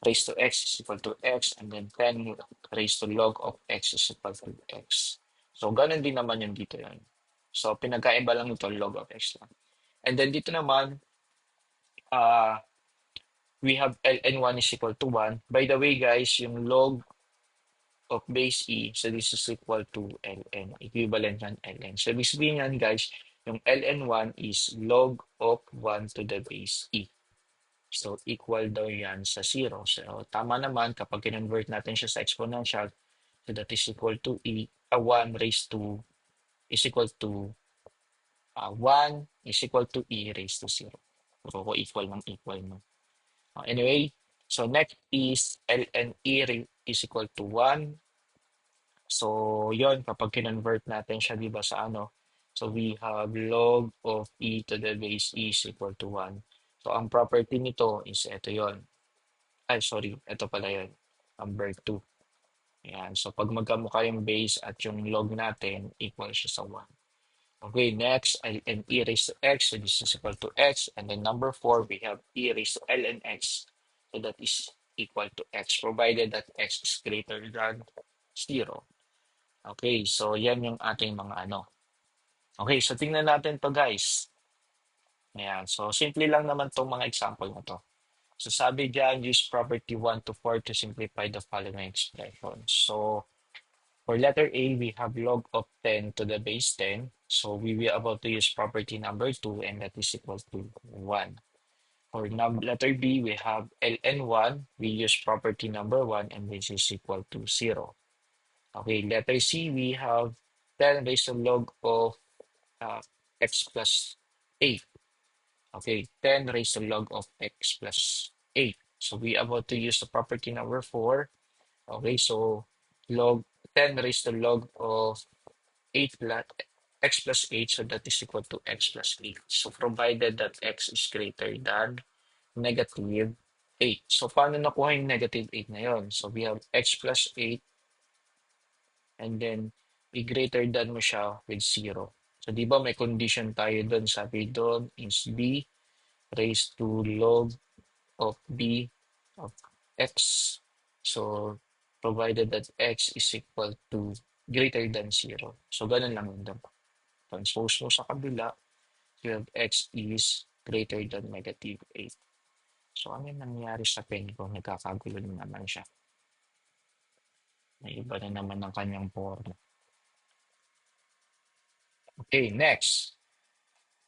raised to x is equal to x, and then 10 raised to log of x is equal to x. So, ganun din naman yung dito yan. So, pinagkaiba lang ito, log of x lang. And then dito naman, we have ln1 is equal to 1. By the way, guys, yung log of base e, so this is equal to ln, equivalent ng ln. So ibig sabihin yan guys, yung ln1 is log of 1 to the base e. So equal daw yan sa 0. So tama naman kapag kinonvert natin siya sa exponential, so that is equal to 1 raised to is equal to 1 is equal to e raised to 0. So equal ng equal no. Anyway, so next is ln e is equal to 1. So, yon kapag kinonvert natin siya, di ba, sa So we have log of e to the base e is equal to 1. So ang property nito is ito yon. Ay, sorry. Ito pala yun. Number 2. Ayan. So pag magkamukha yung base at yung log natin, equal siya sa 1. Okay, next, and e raised to x. So this is equal to x. And then number 4, we have e raised to ln x. So that is equal to x, provided that x is greater than 0. Okay, so yan yung ating mga ano. Okay, so tingnan natin to guys. Ayan, so simple lang naman tong mga example na to. So sabi dyan, use property 1 to 4 to simplify the following expression. So for letter A, we have log of 10 to the base 10. So we will about to use property number 2 and that is equal to 1. For letter B, we have ln 1. We use property number 1 and this is equal to 0. Okay, letter C, we have 10 raised to log of uh, x plus 8. Okay, 10 raised to log of x plus 8. So we about to use the property number 4. Okay, so log 10 raised to log of 8 plus x plus 8, so that is equal to x plus 8. So provided that x is greater than negative 8. So paano nakuha yung negative 8 na yon? So we have x plus 8 and then i-greater than mo siya with 0. So di ba may condition tayo doon, sabi doon is b raised to log of b of x. So provided that x is equal to greater than 0. So ganun lang yun doon. Transpose mo sa kabila, you have x is greater than negative 8. So ano yung nangyari sa pen ko? Nagkakagulo na naman siya. May iba na naman ang kanyang form. Okay, next.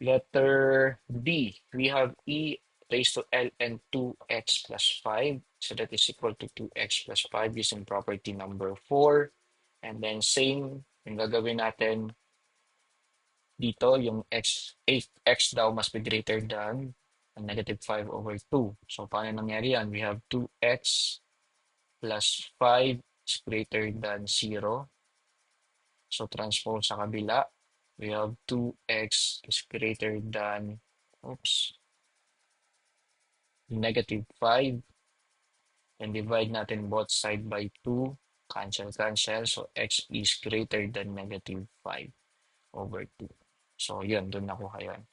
Letter D. We have e raised to ln 2x plus 5. So that is equal to 2x plus 5 using property number 4. And then same, yung gagawin natin dito, yung x, 8x daw must be greater than negative 5 over 2. So paano nangyari yan? We have 2x plus 5 is greater than 0. So transpose sa kabila, we have 2x is greater than, oops, negative 5. And divide natin both side by 2. Cancel, cancel. So x is greater than negative 5 over 2. So yun, dun nakuha yun.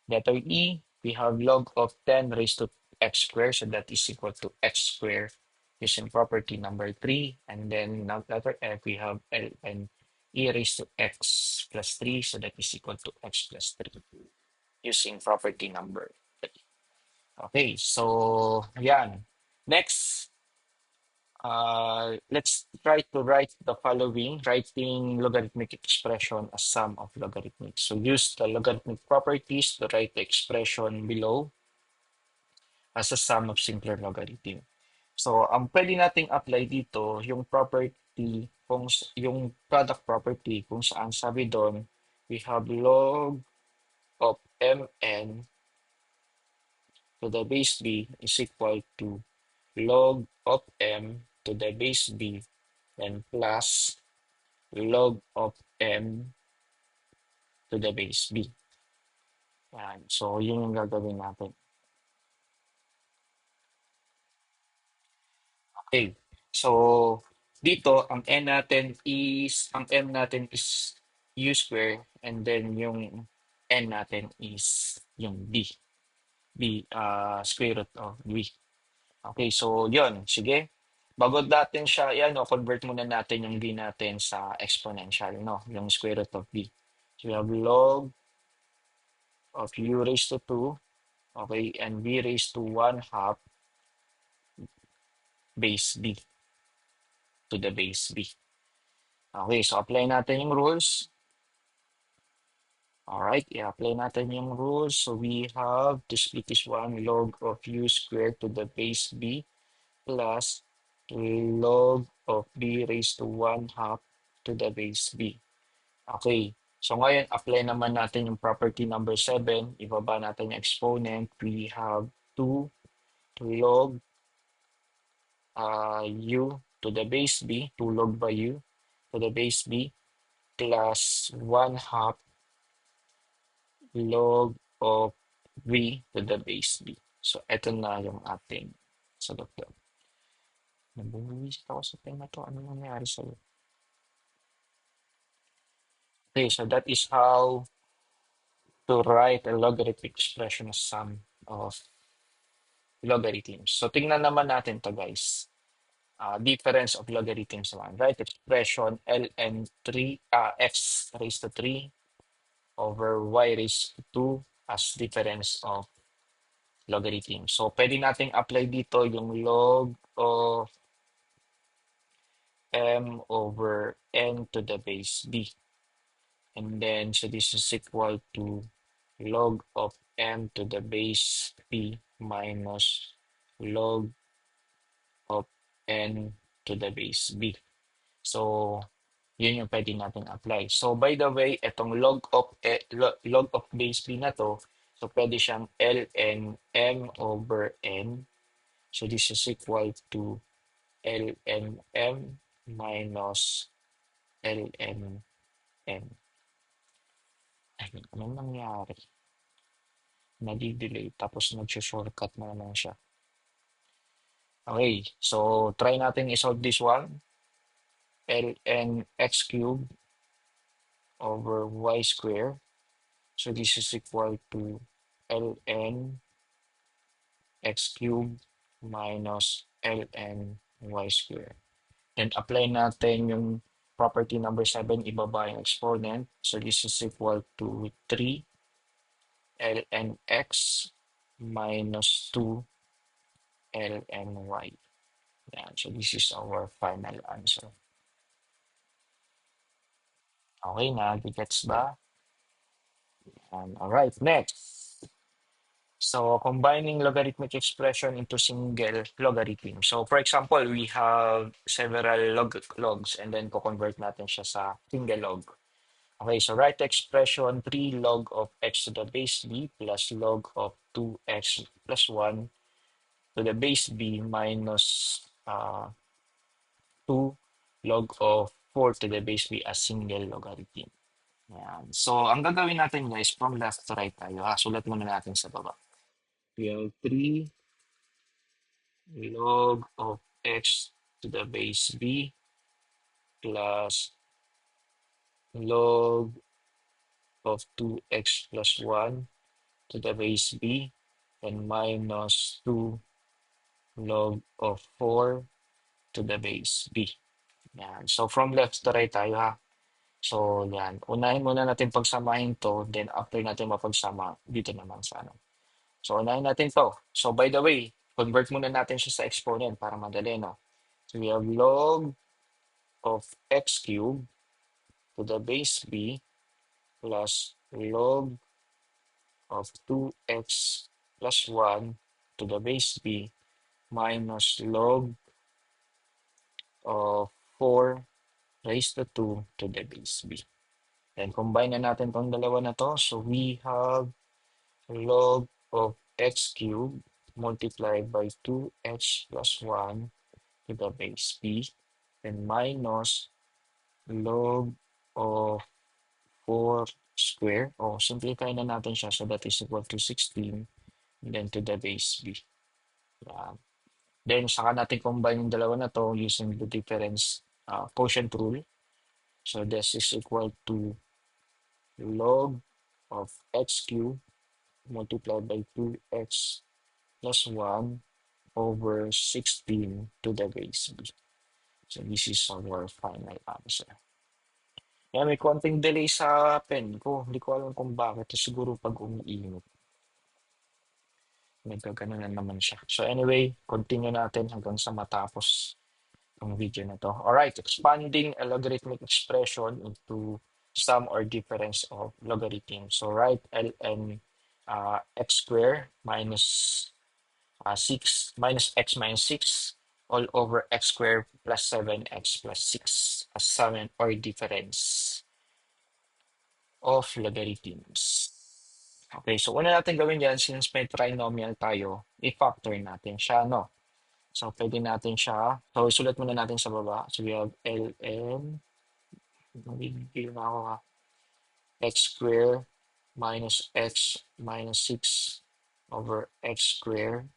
Letter E, we have log of 10 raised to x squared. So that is equal to x squared using property number 3. And then now letter F, we have L and e raised to x plus 3. So that is equal to x plus 3 using property number 3. Okay, so yan. Next, let's try to write the following, writing logarithmic expression as sum of logarithmic. So use the logarithmic properties to write the expression below as a sum of simpler logarithm. So ang pwede nating apply dito, yung property, yung product property, kung saan sabi doon, we have log of mn to the base b is equal to log of m to the base b and plus log of m to the base b. Yan. So, yun yung gagawin natin. Okay. So, dito, ang m natin is u square and then yung n natin is yung square root of b. Okay, so yun. Sige. Bago natin siya, yan, no, convert muna natin yung b natin sa exponential, no? Yung square root of b. So, we have log of u raised to 2, okay, and b raised to 1 half base b to the base b. Okay, so apply natin yung rules. Alright, i-apply natin yung rules. So we have to split this one log of u squared to the base b plus log of b raised to 1 half to the base b. Okay, so ngayon apply naman natin yung property number 7. Ibaba natin yung exponent. We have 2 log u to the base b, 2 log by u to the base b plus 1 half log of v to the base b. So, ito na yung ating sagot doon. Nabubuwisit ako sa pen na to. Ano nangyari sa'yo? Okay, so that is how to write a logarithmic expression as sum of logarithms. So, tingnan naman natin to guys. Difference of logarithms naman. Right expression ln 3, x raised to 3 over y raised to 2 as difference of logarithm. So, pwede nating apply dito yung log of m over n to the base b. And then, so this is equal to log of m to the base b minus log of n to the base b. So, yun yung pwede natin apply. So, by the way, itong log of base b na to, so pwede siyang ln m over n. So, this is equal to ln m minus ln n. Ay, anong nangyari? Nadi-delay, tapos nag-shortcut na naman siya. Okay, so try natin i-solve this one. Ln x cubed over y square. So this is equal to ln x cubed minus ln y square. Then apply natin yung property number 7, ibaba yung exponent. So this is equal to 3 ln x minus 2 ln y. Yan. So this is our final answer. Okay na, gets ba? Alright, next. So, combining logarithmic expression into single logarithm. So, for example, we have several logs and then ko-convert natin siya sa single log. Okay, so write expression 3 log of x to the base b plus log of 2x plus 1 to the base b minus 2 log of 4 to the base b as single logarithm. Yan. So, ang gagawin natin guys, from left to right tayo. Sulat muna natin sa baba. We have 3 log of x to the base b plus log of 2x plus 1 to the base b and minus 2 log of 4 to the base b. Yan. So, from left to right tayo ha. So, yan. Unahin muna natin pagsamahin to, then after natin mapagsama, dito naman sa ano. So, unahin natin to. So, by the way, convert muna natin siya sa exponent para madali, no? So, we have log of x cubed to the base b plus log of 2x plus 1 to the base b minus log of 4 raised to 2 to the base b. Then, combine na natin tong dalawa na to. So, we have log of x cubed multiplied by 2x plus 1 to the base b and minus log of 4 square. O, simplify na natin siya so that is equal to 16 and then to the base b. Yan. Then, saka natin combine yung dalawa na to using the difference quotient rule. So, this is equal to log of x cubed multiplied by 2x plus 1 over 16 to the base b. So, this is our final answer. Yan, may konting delay sa pen ko. Hindi ko alam kung bakit. Siguro pag umiinit. Nagkagano na naman siya. So anyway, continue natin hanggang sa matapos ang video na to. Alright, expanding a logarithmic expression into sum or difference of logarithm. So write ln x squared minus 6 minus x minus 6 all over x squared plus 7x plus 6 as sum or difference of logarithms. Okay, so una natin gawin dyan, since may trinomial tayo, i-factor natin siya, no? So, pwede natin siya. So, isulat muna natin sa baba. So, we have ln, magigil na ako ha, x squared minus x minus 6 over x squared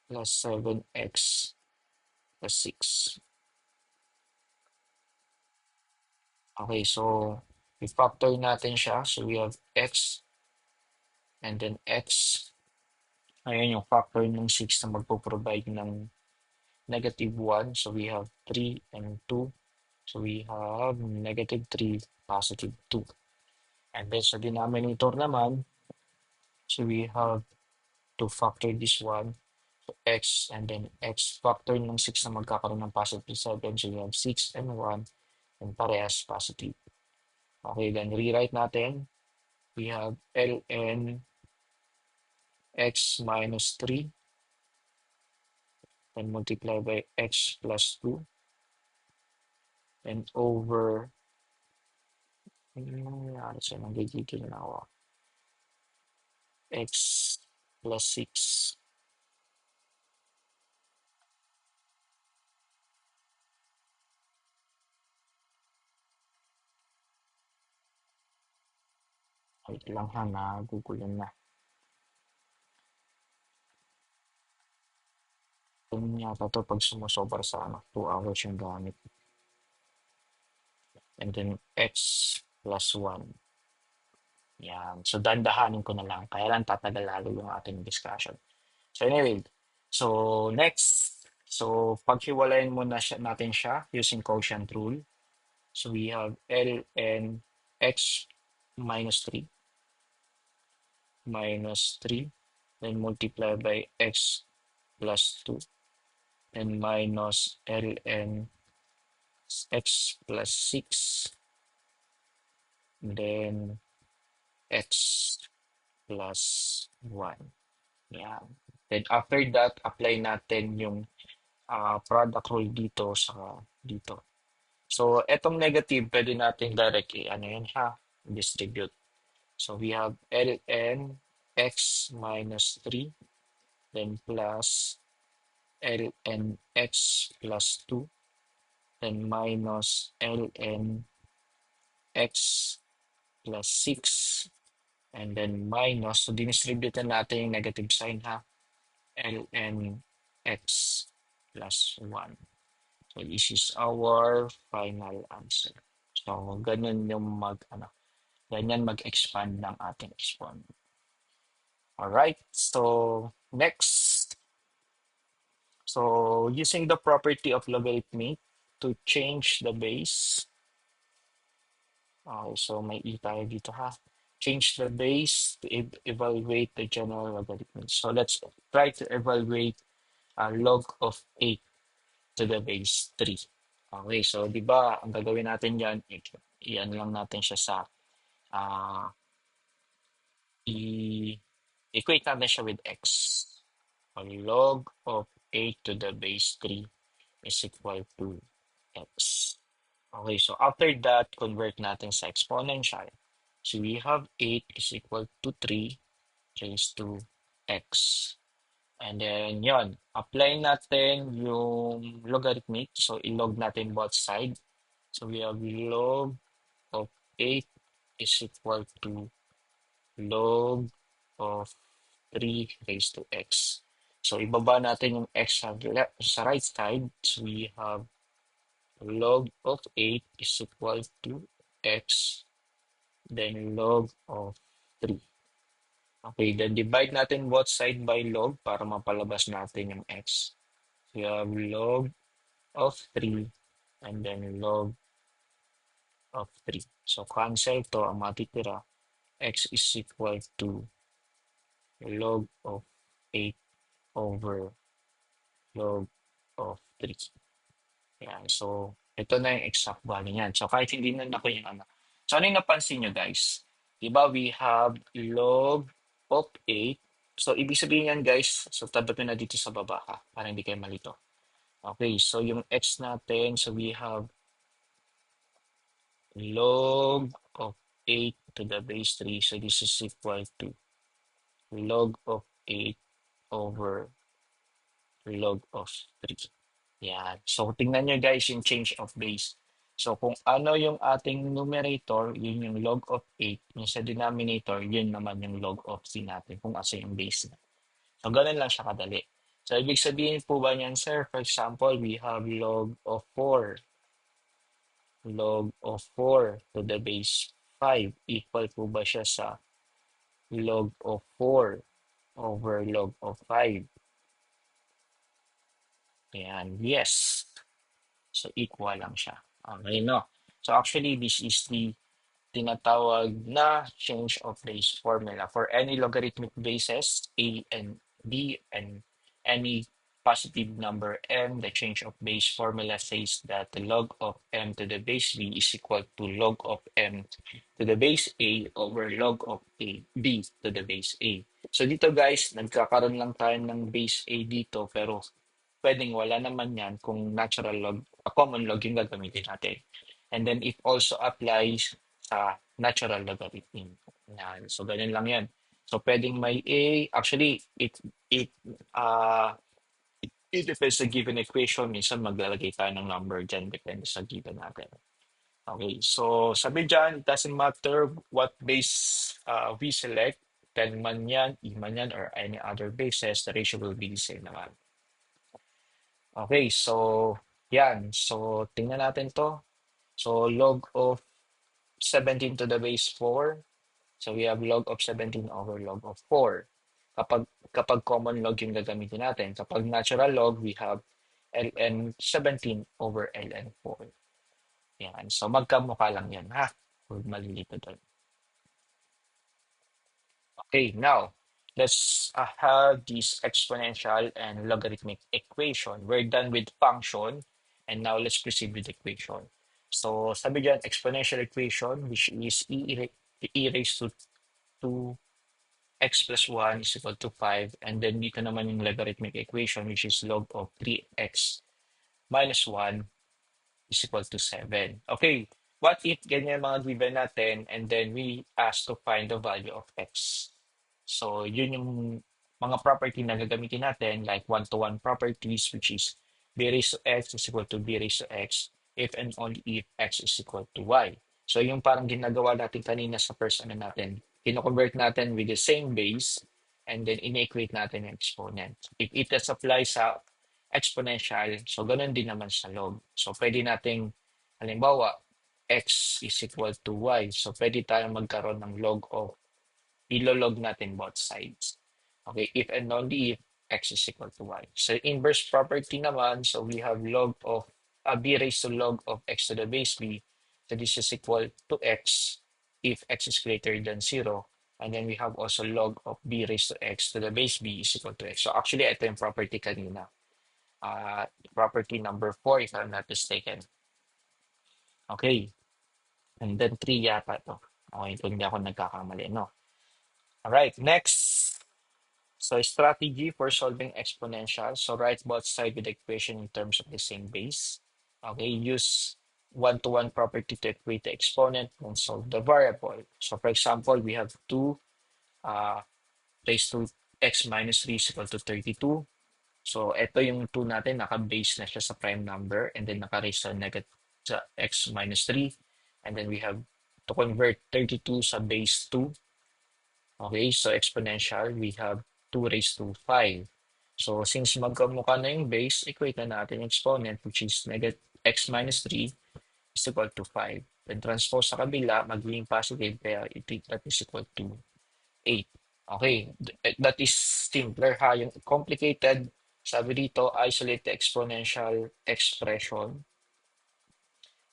plus 7x plus 6. Okay, so i-factor natin siya. So we have x and then x. Ayan yung factor ng 6 na magpo-provide ng -1. So we have 3 and 2. So we have -3, +2. And then sa denominator naman, so we have to factor this one. So x and then x factor ng 6 na magkakaroon ng +7. So we have 6 and 1 and parehas positive. Okay, then rewrite natin. We have ln x minus 3 and multiply by x plus 2 and over ano siya, nagigigil na ako. X plus 6. Wait lang ha, nagugulan na. Ganun yata to pag sumusobra sa 2 hours yung gamit. And then x plus 1. Yan. So, dandahanin ko na lang. Kaya lang tatagal lalo yung ating discussion. So, anyway. So, next. So, paghiwalayin mo na natin siya using quotient rule. So, we have ln x minus 3 minus 3 then multiply by x plus 2 and minus ln x plus 6 then x plus 1. Yan. Then after that, apply natin yung product rule dito sa dito. So, etong negative, pwede natin directly, ano yun ha, distribute. So, we have ln x minus 3, then plus ln x plus 2, then minus ln x plus 6, and then minus, so dinistribute na natin yung negative sign ha, ln x plus 1. So this is our final answer. So ganyan yung ganyan mag-expand ng ating exponent. Alright, so next. So using the property of logarithmic to change the base. So may e tayo dito ha. Change the base to evaluate the general logarithm. So let's try to evaluate log of 8 to the base 3. Okay, so di ba ang gagawin natin yan, iyan lang natin siya sa uh, i-equate natin siya with x. So log of 8 to the base 3 is equal to x. Okay, so after that, convert natin sa exponential. So we have 8 is equal to 3 raised to x. And then, yon, apply natin yung logarithmic. So, ilog natin both side. So, we have log of 8 is equal to log of 3 raised to x. So, ibaba natin yung x sa right side. So, we have log of 8 is equal to x, then log of 3. Okay, then divide natin both side by log para mapalabas natin yung x. We have log of 3 and then log of 3. So cancel to, ang matitira, x is equal to log of 8 over log of 3. Yan. So ito na yung exact value niyan. So kahit hindi na ako yung ano. So ano yung napansin nyo guys? Diba we have log of 8. So ibig sabihin yan guys, so tabot nyo na dito sa baba ha, para hindi kayo malito. Okay, so yung x natin, so we have log of 8 to the base 3. So this is equal to log of 8 over log of 3. Yan. So tingnan nyo guys yung change of base. So kung ano yung ating numerator, yun yung log of 8. Yung sa denominator, yun naman yung log of c natin kung asa yung base na. So ganun lang siya kadali. So ibig sabihin po ba niyan, sir? For example, we have log of 4. Log of 4 to the base 5. Equal po ba siya sa log of 4 over log of 5? Ayan, yes. So equal lang siya. Okay, no? So actually, this is the tinatawag na change of base formula. For any logarithmic bases, a and b, and any positive number m, the change of base formula says that the log of m to the base b is equal to log of m to the base a over log of b to the base a. So dito guys, nagkakaroon lang tayo ng base a dito, pero pwedeng wala naman yan kung natural log, a common log yung gagamitin natin. And then it also applies sa natural logarithm. Yan. So ganun lang yan. So pwedeng may a, actually it uh it depends sa given equation. Minsan maglalagay tayo ng number dyan, depende sa given natin. Okay, so sabi dyan, it doesn't matter what base we select, 10 man yan, e man yan, or any other bases, the ratio will be the same naman. Okay, so yan. So tingnan natin to. So log of 17 to the base 4. So we have log of 17 over log of 4. Kapag common log yung gagamitin natin. Kapag natural log, we have ln 17 over ln 4. Yan. So magkamukha lang yan, ha? Huwag malilito doon. Okay, now let's have this exponential and logarithmic equation. We're done with function, and now let's proceed with equation. So sabi dyan, exponential equation, which is e raised to 2x plus 1 is equal to 5. And then dito naman yung logarithmic equation, which is log of 3x minus 1 is equal to 7. Okay, what if ganyan mga given natin, and then we ask to find the value of x? So, yun yung mga property na gagamitin natin, like one-to-one properties, which is b raised to x is equal to b raised to x if and only if x is equal to y. So, yung parang ginagawa natin kanina sa first ano natin, kino-convert natin with the same base and then in-equate natin yung exponent. If it is apply sa exponential, so ganun din naman sa log. So, pwede nating, halimbawa, x is equal to y. So, pwede tayong magkaroon ng log of ilolog natin both sides. Okay, if and only if x is equal to y. So inverse property naman, so we have log of b raised to log of x to the base b. So this is equal to x if x is greater than 0. And then we have also log of b raised to x to the base b is equal to x. So actually, ito yung property kanina. Property number 4, if I'm not mistaken. Okay. And then 3 yata to. Okay, kung hindi ako nagkakamali, no? All right, next. So strategy for solving exponential. So write both sides with the equation in terms of the same base. Okay, use one-to-one property to equate the exponent and solve the variable. So for example, we have 2 raised to x minus 3 is equal to 32. So ito yung 2 natin, naka-base na siya sa prime number and then naka-raise sa negative sa x minus 3. And then we have to convert 32 sa base 2. Okay, so exponential, we have 2 raised to 5. So since magkamukha na yung base, equate na natin yung exponent, which is negative x minus 3 is equal to 5. Then transpose sa kabila, magiging positive, kaya that is equal to 8. Okay, that is simpler ha. Yung complicated, sabi dito, isolate the exponential expression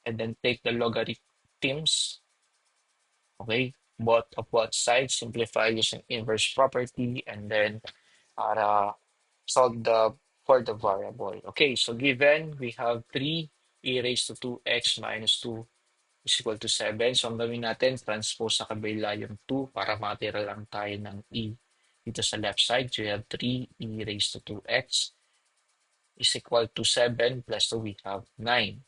and then take the logarithms. Okay, both sides, simplify using inverse property, and then solve for the variable. Okay, so given we have 3 e raised to 2x minus 2 is equal to 7. So ang gawin natin, transpose sa kabila yung 2 para matira lang tayo ng e dito sa left side. So we have 3 e raised to 2x is equal to 7 plus 2, we have 9.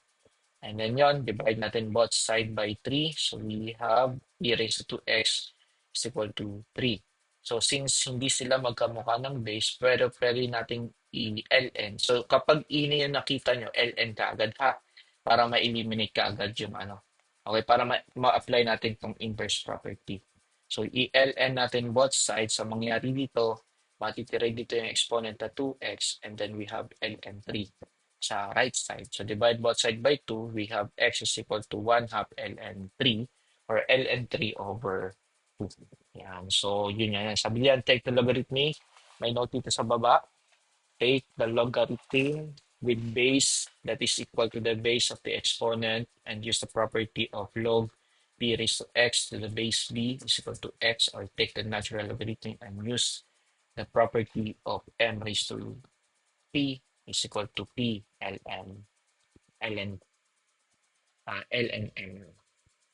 And then yon, divide natin both side by 3. So we have e raised to 2x is equal to 3. So since hindi sila magkamukha ng base, pwede nating i-ln. So kapag i na yung nakita nyo, ln ka agad ha. para ma-eliminate ka agad yung ano. Okay, para ma-apply natin tong inverse property. So, i-ln natin both sides. So, mangyari dito, matitira dito yung exponent na 2x and then we have ln 3 sa right side. So, divide both side by 2, we have x is equal to 1 half ln 3 or ln 3 over 2. Yan. So, yun yan. Sabi niyan, take the logarithmic. May note dito sa baba. Take the logarithm with base that is equal to the base of the exponent and use the property of log b raised to x to the base b is equal to x, or take the natural logarithm and use the property of m raised to p is equal to p ln m.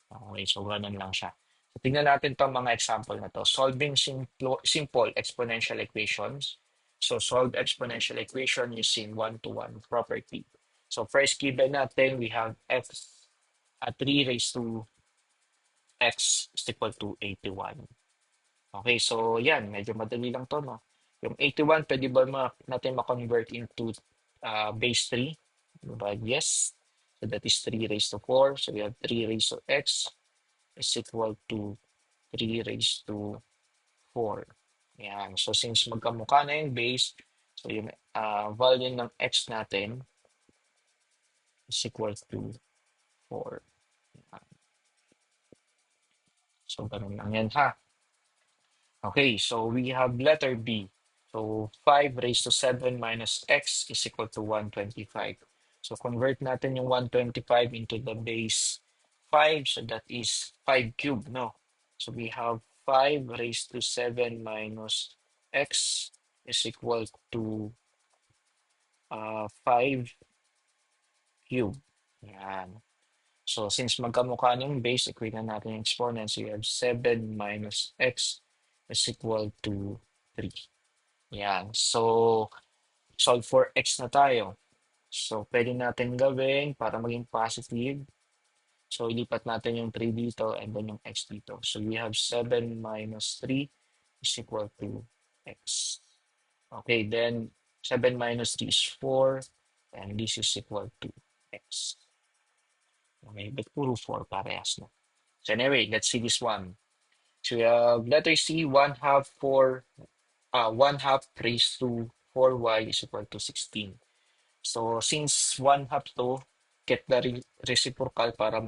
Okay, so ganun lang siya. So, tingnan natin itong mga example na to. Solving simple exponential equations. So, solve exponential equation using one-to-one property. So, first given natin, we have x at 3 raised to x is equal to 81. Okay, so yan, medyo madali lang to, no? Yung 81, pwede ba natin ma-convert into base 3? But yes, so that is 3 raised to 4. So we have 3 raised to x is equal to 3 raised to 4. Yan. So since magkamukha na yung base, so yung value ng x natin is equal to 4. Yan. So ganun lang yan ha. Okay, so we have letter B. So 5 raised to 7 minus x is equal to 125. So convert natin yung 125 into the base 5. So that is 5 cubed, no? So we have 5 raised to 7 minus x is equal to 5 cubed. Yan. So since magkamukha ng base, equate na natin yung exponent. So you have 7 minus x is equal to 3. Yan. So solve for x na tayo. So pwede natin gawin para maging positive. So ilipat natin yung 3 dito and then yung x dito. So we have 7 minus 3 is equal to x. Okay, then 7 minus 3 is 4 and this is equal to x. Okay, but puro 4 parehas na. So anyway, let's see this one. So we have letter C, 1 half 1 half raised to 4y is equal to 16. So since 1 half to, get the reciprocal para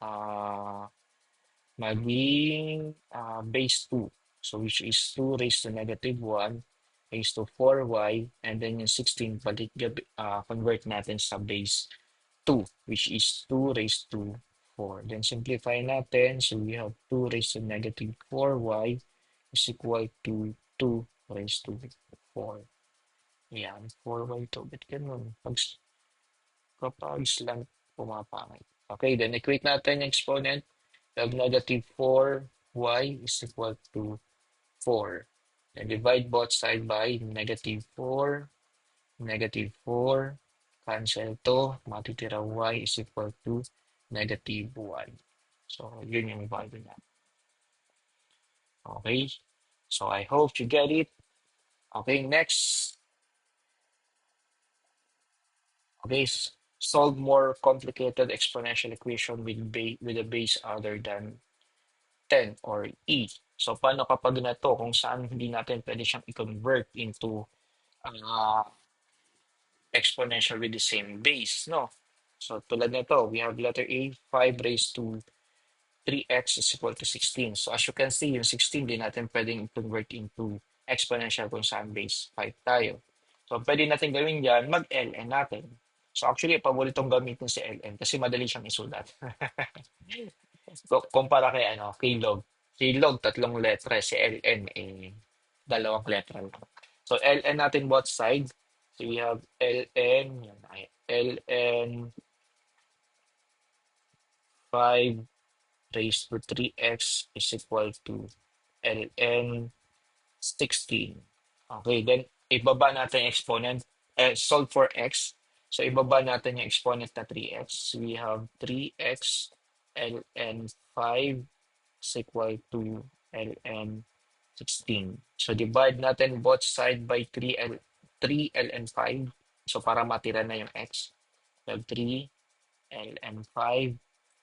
uh, base 2. So which is 2 raised to negative 1 raised to 4y, and then yung 16 convert natin sa base 2, which is 2 raised to 4. Then simplify natin. So we have 2 raised to negative 4y is equal to 2 raised to 4. Yan, 4y to. Ba't ganun? Kapag lang pumapangit. Okay, then equate natin yung exponent. We have negative 4y is equal to 4. Then divide both side by negative 4, negative 4. Cancel to. Matitira y is equal to negative 1. So, yun yung value niya. Okay? So, I hope you get it. Okay, next. Okay, solve more complicated exponential equation with a base other than 10 or e. So, paano kapag na to kung saan hindi natin pwede siyang i-convert into uh, exponential with the same base, no? So, tulad nito, we have letter A, 5 raised to 3x is equal to 16. So, as you can see, yung 16 din natin pwedeng i-convert into exponential kung saan base 5 tayo. So, pwede natin gawin yan, mag-ln natin. So, actually, paboritong gamitin si ln kasi madali siyang isulat. So, kumpara kay log. Si log, tatlong letra. Si ln, dalawang letra lang. So, ln natin both sides. So, we have ln 5 raised to 3x is equal to ln 16. Okay, then ibaba natin yung exponent. Solve for x. So, ibaba natin yung exponent na 3x. We have 3x ln 5 is equal to ln 16. So, divide natin both side by 3 ln 5. So, para matira na yung x. We have 3 ln5,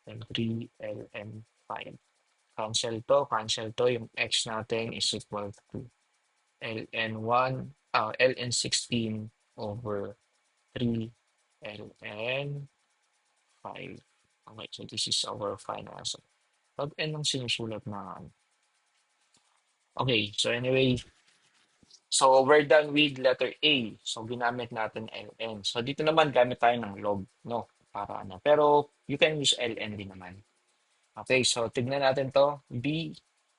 then 3 ln5. Cancel to, yung x natin is equal to ln1, ln16 over 3 ln5. Okay, so this is our final answer. Pag n ang sinusulat na ano. Okay, so anyway, so we're done with letter A. So ginamit natin ln. So dito naman gamit tayo ng log, no? Para ano. Pero you can use ln din naman. Okay, so tignan natin to. B.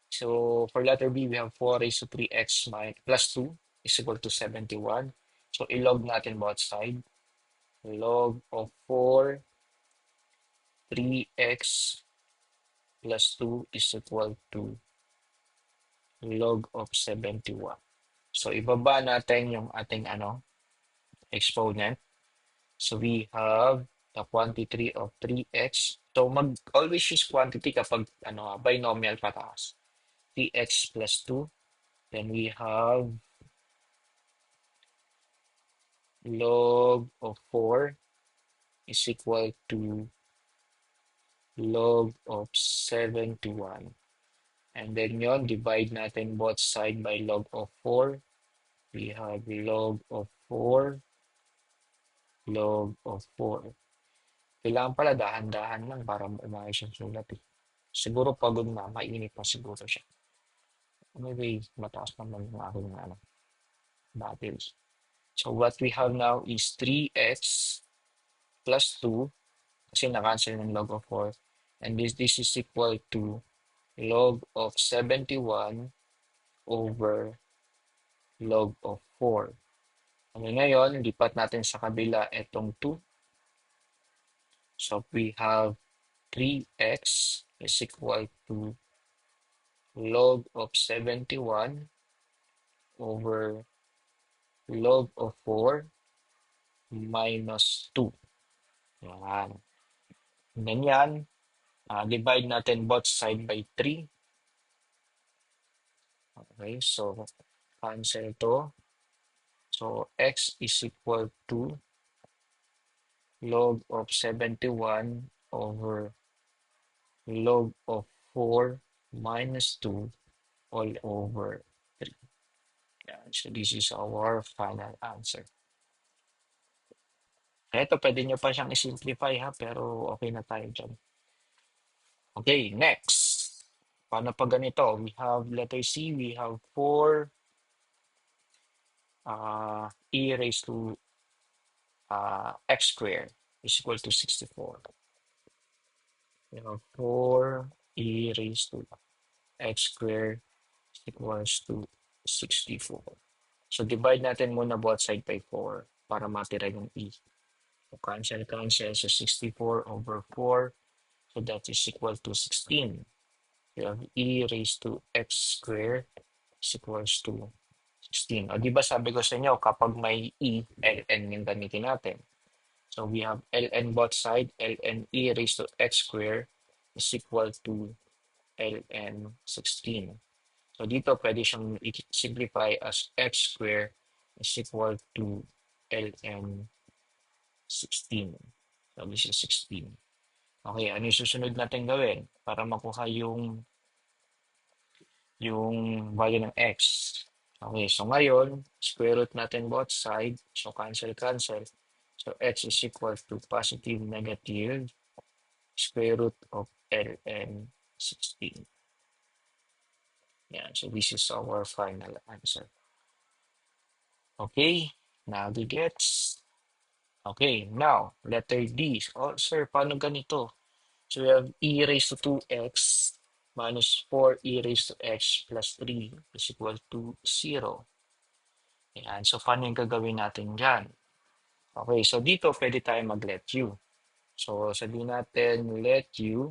So for letter B, we have 4 raised to 3x plus 2 is equal to 71. So ilog natin both side. Log of 4, 3x plus 2 is equal to log of 71. So ibaba natin yung ating exponent. So we have the quantity of 3x. So always use quantity kapag binomial pataas. 3x plus 2. Then we have log of 4 is equal to log of 71. And then yon, divide natin both side by log of 4. We have log of 4, log of 4. Kailangan pala dahan-dahan lang para umayos yung sulat eh. Siguro pagod na, mainit pa siguro siya. Anyway, mataas naman yung aking battles. So what we have now is 3x plus 2 kasi na-cancel ng log of 4. And this is equal to log of 71 over log of 4. Ano ngayon, lipat natin sa kabila itong 2. So we have 3x is equal to log of 71 over log of 4 minus 2. Yan. Ganyan. Divide natin both side by 3. Okay, so cancel to. So x is equal to log of 71 over log of 4 minus 2 all over 3. Yan. So this is our final answer. Ito, pwede nyo pa siyang i-simplify ha, pero okay na tayo dyan. Okay, next. Paano pa ganito? We have letter C, we have 4 e raised to x squared is equal to 64. We have 4 e raised to x squared equals to 64. So divide natin muna both side by 4 para matira yung e. So cancel. So 64 over 4. So that is equal to 16. You have e raised to x squared is equals to 16. O di ba sabi ko sa inyo, kapag may e, ln yung gamitin natin. So we have ln both side, ln e raised to x squared is equal to ln 16. So dito pwede siyang i-simplify as x squared is equal to ln 16. So this is 16. Okay, ano yung susunod natin gawin para makuha yung value ng x? Okay, so ngayon, square root natin both side. So cancel. So x is equal to positive negative square root of ln 16. Yeah, so this is our final answer. Okay, now the gets. Okay, now, letter D. Oh, sir, paano ganito? So we have e raised to 2x minus 4e raised to x plus 3 is equal to 0. Ayan, so paano yung gagawin natin dyan? Okay, so dito pwede tayo mag-let u. So sabihin natin let u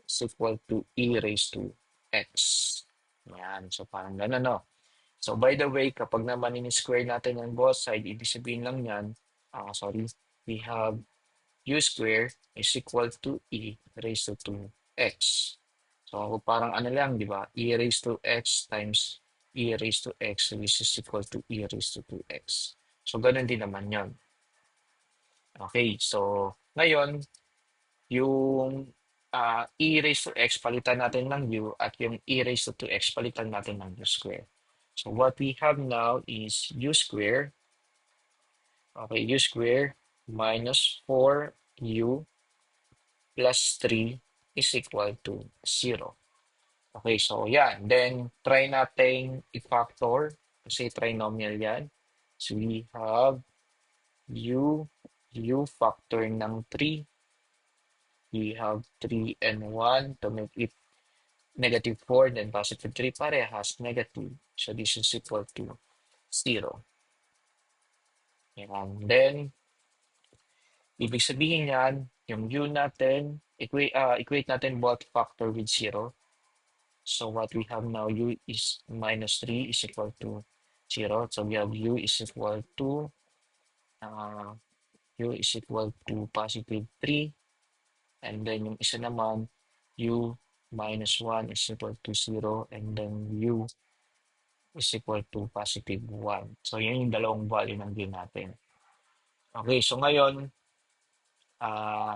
is equal to e raised to x. Ayan, so parang gano'n, no? So by the way, kapag naman in-square natin yung both side, ibig sabihin lang yan, we have u square is equal to e raised to 2x. So parang ano lang, di ba? E raised to x times e raised to x, which is equal to e raised to 2x. So ganun din naman yon. Okay, so ngayon, yung e raised to x, palitan natin ng u, at yung e raised to 2x, palitan natin ng u square. So what we have now is u square, okay, u square minus 4u plus 3 is equal to 0. Okay, so yan. Then, try natin i-factor kasi trinomial yan. So, we have u factor ng 3. We have 3 and 1 to make it negative 4, then positive 3 parehas negative. So, this is equal to 0. And then, ibig sabihin yan, yung u natin, equate natin both factor with 0. So what we have now, u is minus 3 is equal to 0. So we have u is equal to uh, positive 3. And then yung isa naman, u minus 1 is equal to 0. And then u is equal to positive 1. So yun yung dalawang value ng u natin. Okay, so ngayon, uh,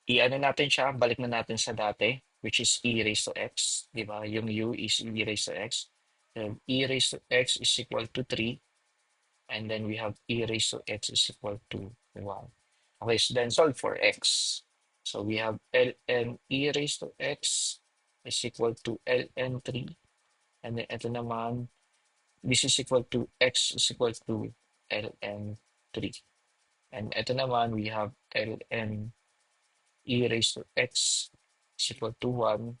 i-ano natin siya, balik na natin sa dati, which is e raised to x, di ba? Yung u is e raised to x. And e raised to x is equal to 3. And then we have e raised to x is equal to 1. Okay, so then solve for x. So we have ln e raised to x is equal to ln 3. And then ito naman, this is equal to x is equal to ln 3. And ito naman, we have ln e raised to x is equal to 1,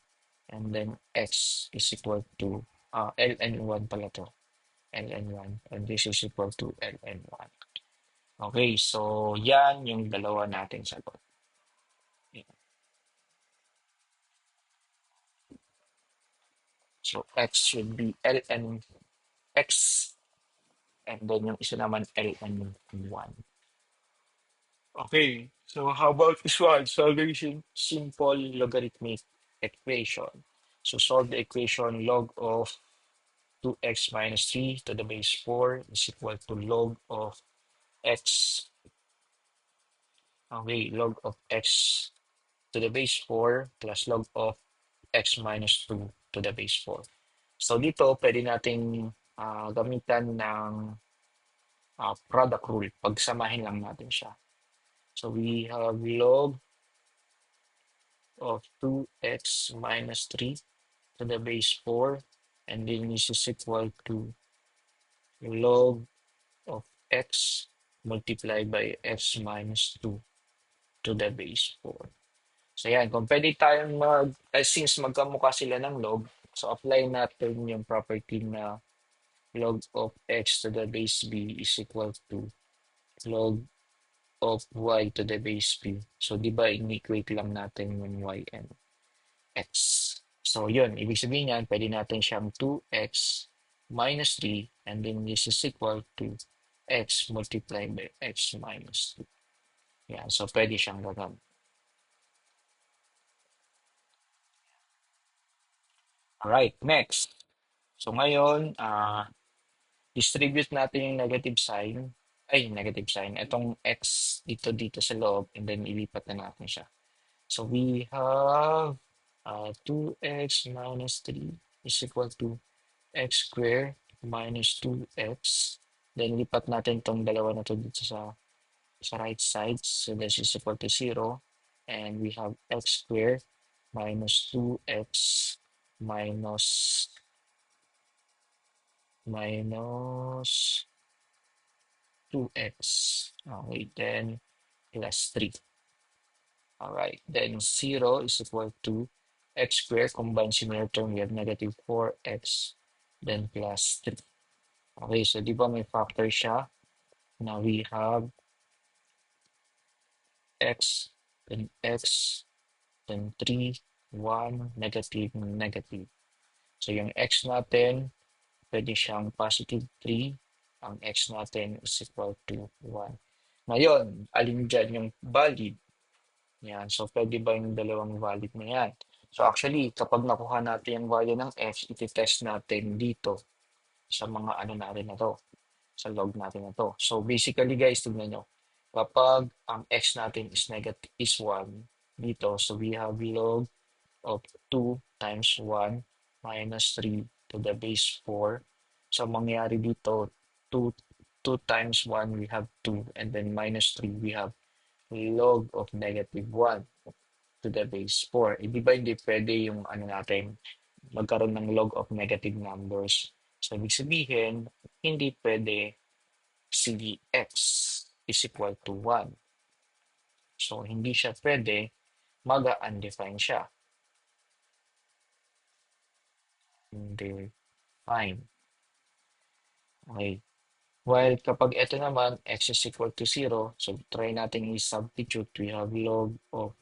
and then x is equal to ln 1 pala to, ln 1, and this is equal to ln 1. Okay, so yan yung dalawa nating sagot. So x should be ln x, and then yung isa naman ln 1. Okay, so how about this one? Solving simple logarithmic equation. So solve the equation log of 2x minus 3 to the base 4 is equal to log of x. Okay, log of x to the base 4 plus log of x minus 2 to the base 4. So dito, pwede nating gamitan ng product rule. Pagsamahin lang natin siya. So we have log of 2x minus 3 to the base 4, and then this is equal to log of x multiplied by x minus 2 to the base 4. So yan, kung pwede tayong since magkamukha sila ng log, so apply natin yung property na log of x to the base b is equal to log of y to the base b. So di ba in-equate lang natin yung y and x. So yun, ibig sabihin yan, pwede natin siyang 2x minus 3, and then this is equal to x multiplied by x minus 2. Yan, so pwede siyang gagawin. Alright, next. So ngayon, distribute natin yung negative sign, itong x dito sa loob, and then ilipat na natin siya. So we have 2x minus 3 is equal to x squared minus 2x. Then lipat natin itong dalawa na to dito sa right side. So this is equal to 0. And we have x squared minus 2x minus 2x. Okay, then plus 3. All right, then 0 is equal to x squared. Combine similar term, we have negative 4x, then plus 3. Okay, so di ba may factor siya? Now we have x, then 3, 1, negative, negative. So yung x natin, pwede siyang positive 3. Ang x natin is equal to 1. Ngayon, alin dyan yung valid? Yan. So, pwede ba yung dalawang valid na yan? So, actually, kapag nakuha natin yung value ng x, iti-test natin dito sa mga ano natin na to. sa log natin na to. So basically guys, tignan nyo. Kapag ang x natin is negative is 1 dito, so we have log of 2 times 1 minus 3 to the base 4. So mangyayari dito, 2, 2 times 1, we have 2. And then minus 3, we have log of negative 1 to the base 4. Di ba hindi pwede yung ano natin, magkaroon ng log of negative numbers. So ibig sabihin, hindi pwede si x is equal to 1. So hindi siya pwede, mag-undefined siya. Hindi fine. Okay. While kapag ito naman, x is equal to 0, so try natin i-substitute. We have log of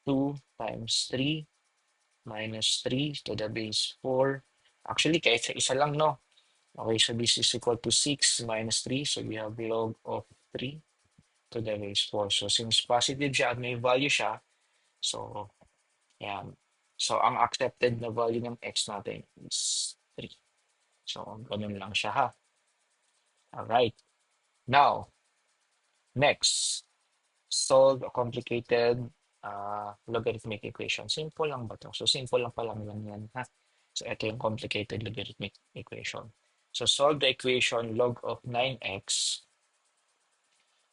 2 times 3 minus 3 to the base 4. Actually, kahit sa isa lang, no? Okay, so this is equal to 6 minus 3. So we have log of 3 to the base 4. So since positive siya at may value siya, so yan. So ang accepted na value ng x natin is 3. So ganun lang siya ha. Alright. Now, next, solve a complicated logarithmic equation. Simple lang ba to? So simple lang pa lang yan ha. So ito yung complicated logarithmic equation. So solve the equation log of 9x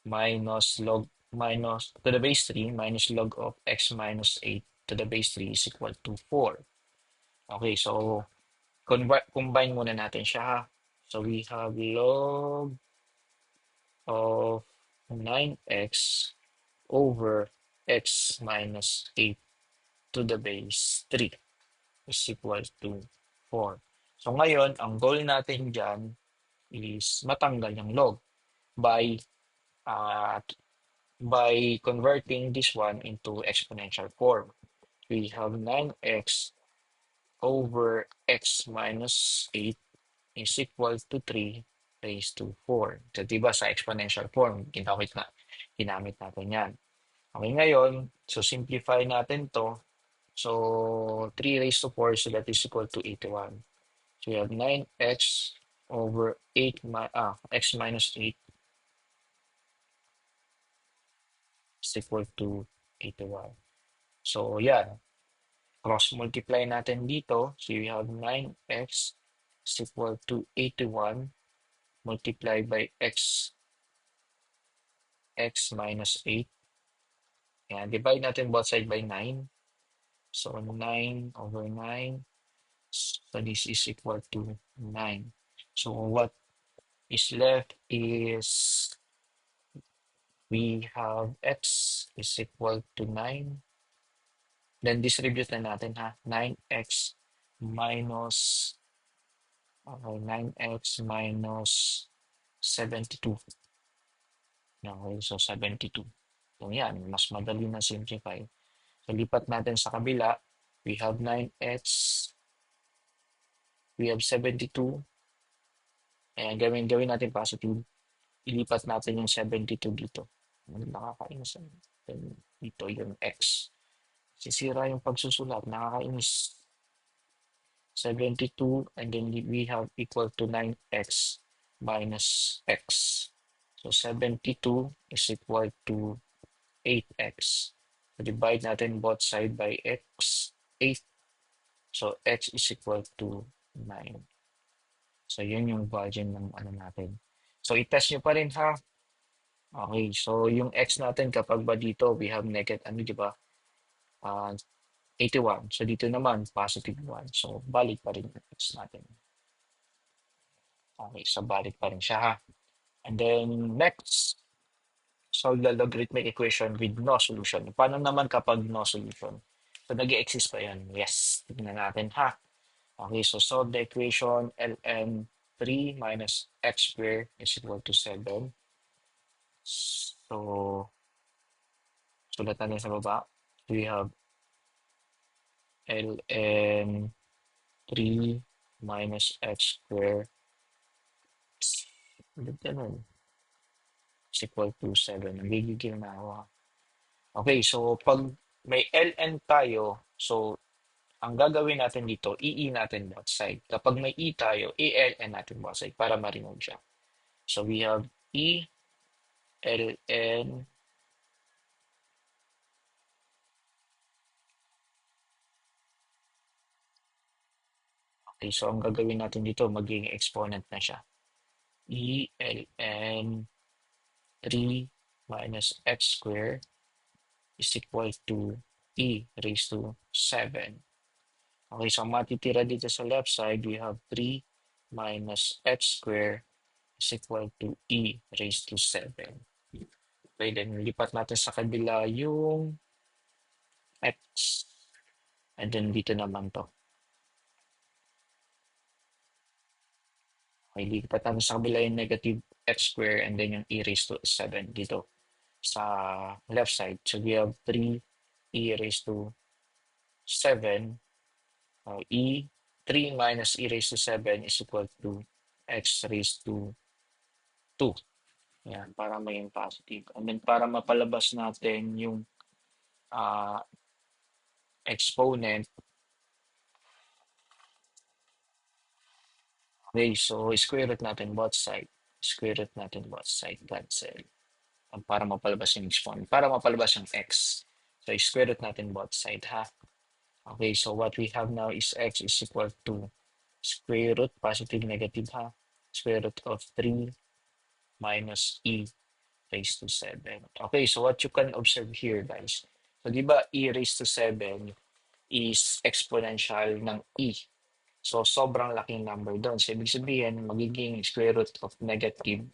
minus log minus to the base 3 minus log of x minus 8 to the base 3 is equal to 4. Okay, so combine muna natin siya ha. So we have log of 9x over x minus 8 to the base 3 is equal to 4. So ngayon, ang goal natin dyan is matanggal yung log by uh, by converting this one into exponential form. We have 9x over x minus 8 is equal to 3 raised to 4. So, diba sa exponential form, ginamit natin yan. Okay, ngayon, so simplify natin to. So, 3 raised to 4, so that is equal to 81. So, we have 9x over x minus 8 is equal to 81. So, yan. Cross-multiply natin dito. So, we have 9x is equal to 81 multiplied by x minus 8. Ayan, divide natin both side by 9. So, 9 over 9. So, this is equal to 9. So, what is left is we have x is equal to 9. Then, distribute na natin ha. 9x minus 72. Okay, so 72. So, yan. Mas madali na simplify. So, lipat natin sa kabila. We have 9x. We have 72. Ayan, gawin natin positive. Ilipat natin yung 72 dito. Nakakainis. Then, dito yung x. Sisira yung pagsusulat. Nakakainis. 72. And then we have equal to 9x minus x. So, 72 is equal to 8x. So, divide natin both side by x, 8. So, x is equal to 9. So, yun yung value ng ano natin. So, i-test nyo pa rin ha. Okay, so yung x natin kapag ba dito, we have negative, di ba? 81. So, dito naman, positive 1. So, balik pa rin yung x natin. Okay, so balik pa rin siya ha. And then, next, solve the logarithmic equation with no solution. Paano naman kapag no solution? So, nag-exist pa yan. Yes, tignan natin ha. Okay, so solve the equation ln 3 minus x squared is equal to 7. So, sulat natin sa baba. We have ln 3 minus x squared is equal to 7. Nagigigil na ako. Okay, so pag may ln tayo, so ang gagawin natin dito, i natin both side. Kapag may e tayo, i-ln natin both side para ma-remove siya. So we have E, ln. Okay, so ang gagawin natin dito, magiging exponent na siya. E ln 3 minus x squared is equal to E raised to 7. Okay, so ang matitira dito sa left side, we have 3 minus x squared is equal to E raised to 7. Okay, then lipat natin sa kabila yung x. And then dito naman to. Okay, lipat natin sa kabila yung negative x squared and then yung E raised to 7 dito sa left side. So we have 3 E raised to 7. E 3 minus E raised to 7 is equal to x raised to 2. Yan, para may positive. And then para mapalabas natin yung uh, exponent, okay, so square root natin both side. Square root natin both side, cancel. Para mapalabas yung exponent, para mapalabas yung x. So square root natin both side, ha? Okay, so what we have now is x is equal to square root, positive, negative, ha? Square root of 3 minus E raised to 7. Okay, so what you can observe here, guys. So, di ba, E raised to 7 is exponential ng E. So, sobrang laking number doon. So, ibig sabihin, magiging square root of negative,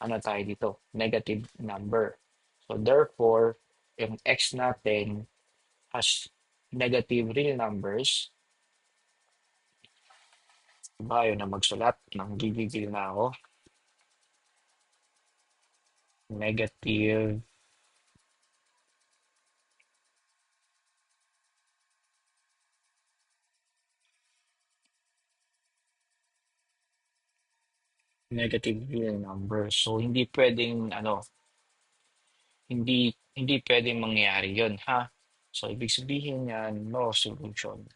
ano tayo dito? Negative number. So, therefore, yung x natin has negative real numbers. Diba, yun na magsulat. Nang gigigil na ako. Negative real numbers. So, hindi pwedeng, ano, hindi pwedeng mangyari yun, ha? So, ibig sabihin yan, no solution.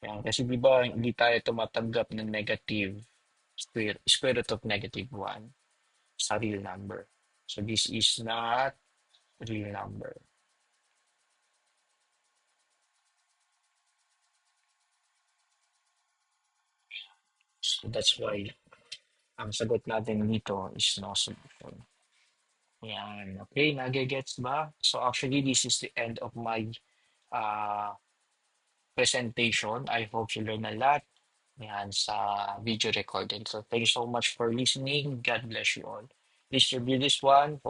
Yan. Kasi di ba, hindi tayo tumatanggap ng negative square root of negative 1 sa real number. So, this is not real number. So, that's why ang sagot natin dito is no solution. Yan. Okay, nagigets ba? So, actually, this is the end of my uh, presentation. I hope you learn a lot. Yan, sa video recording. So thank you so much for listening. God bless you all. Please review this one.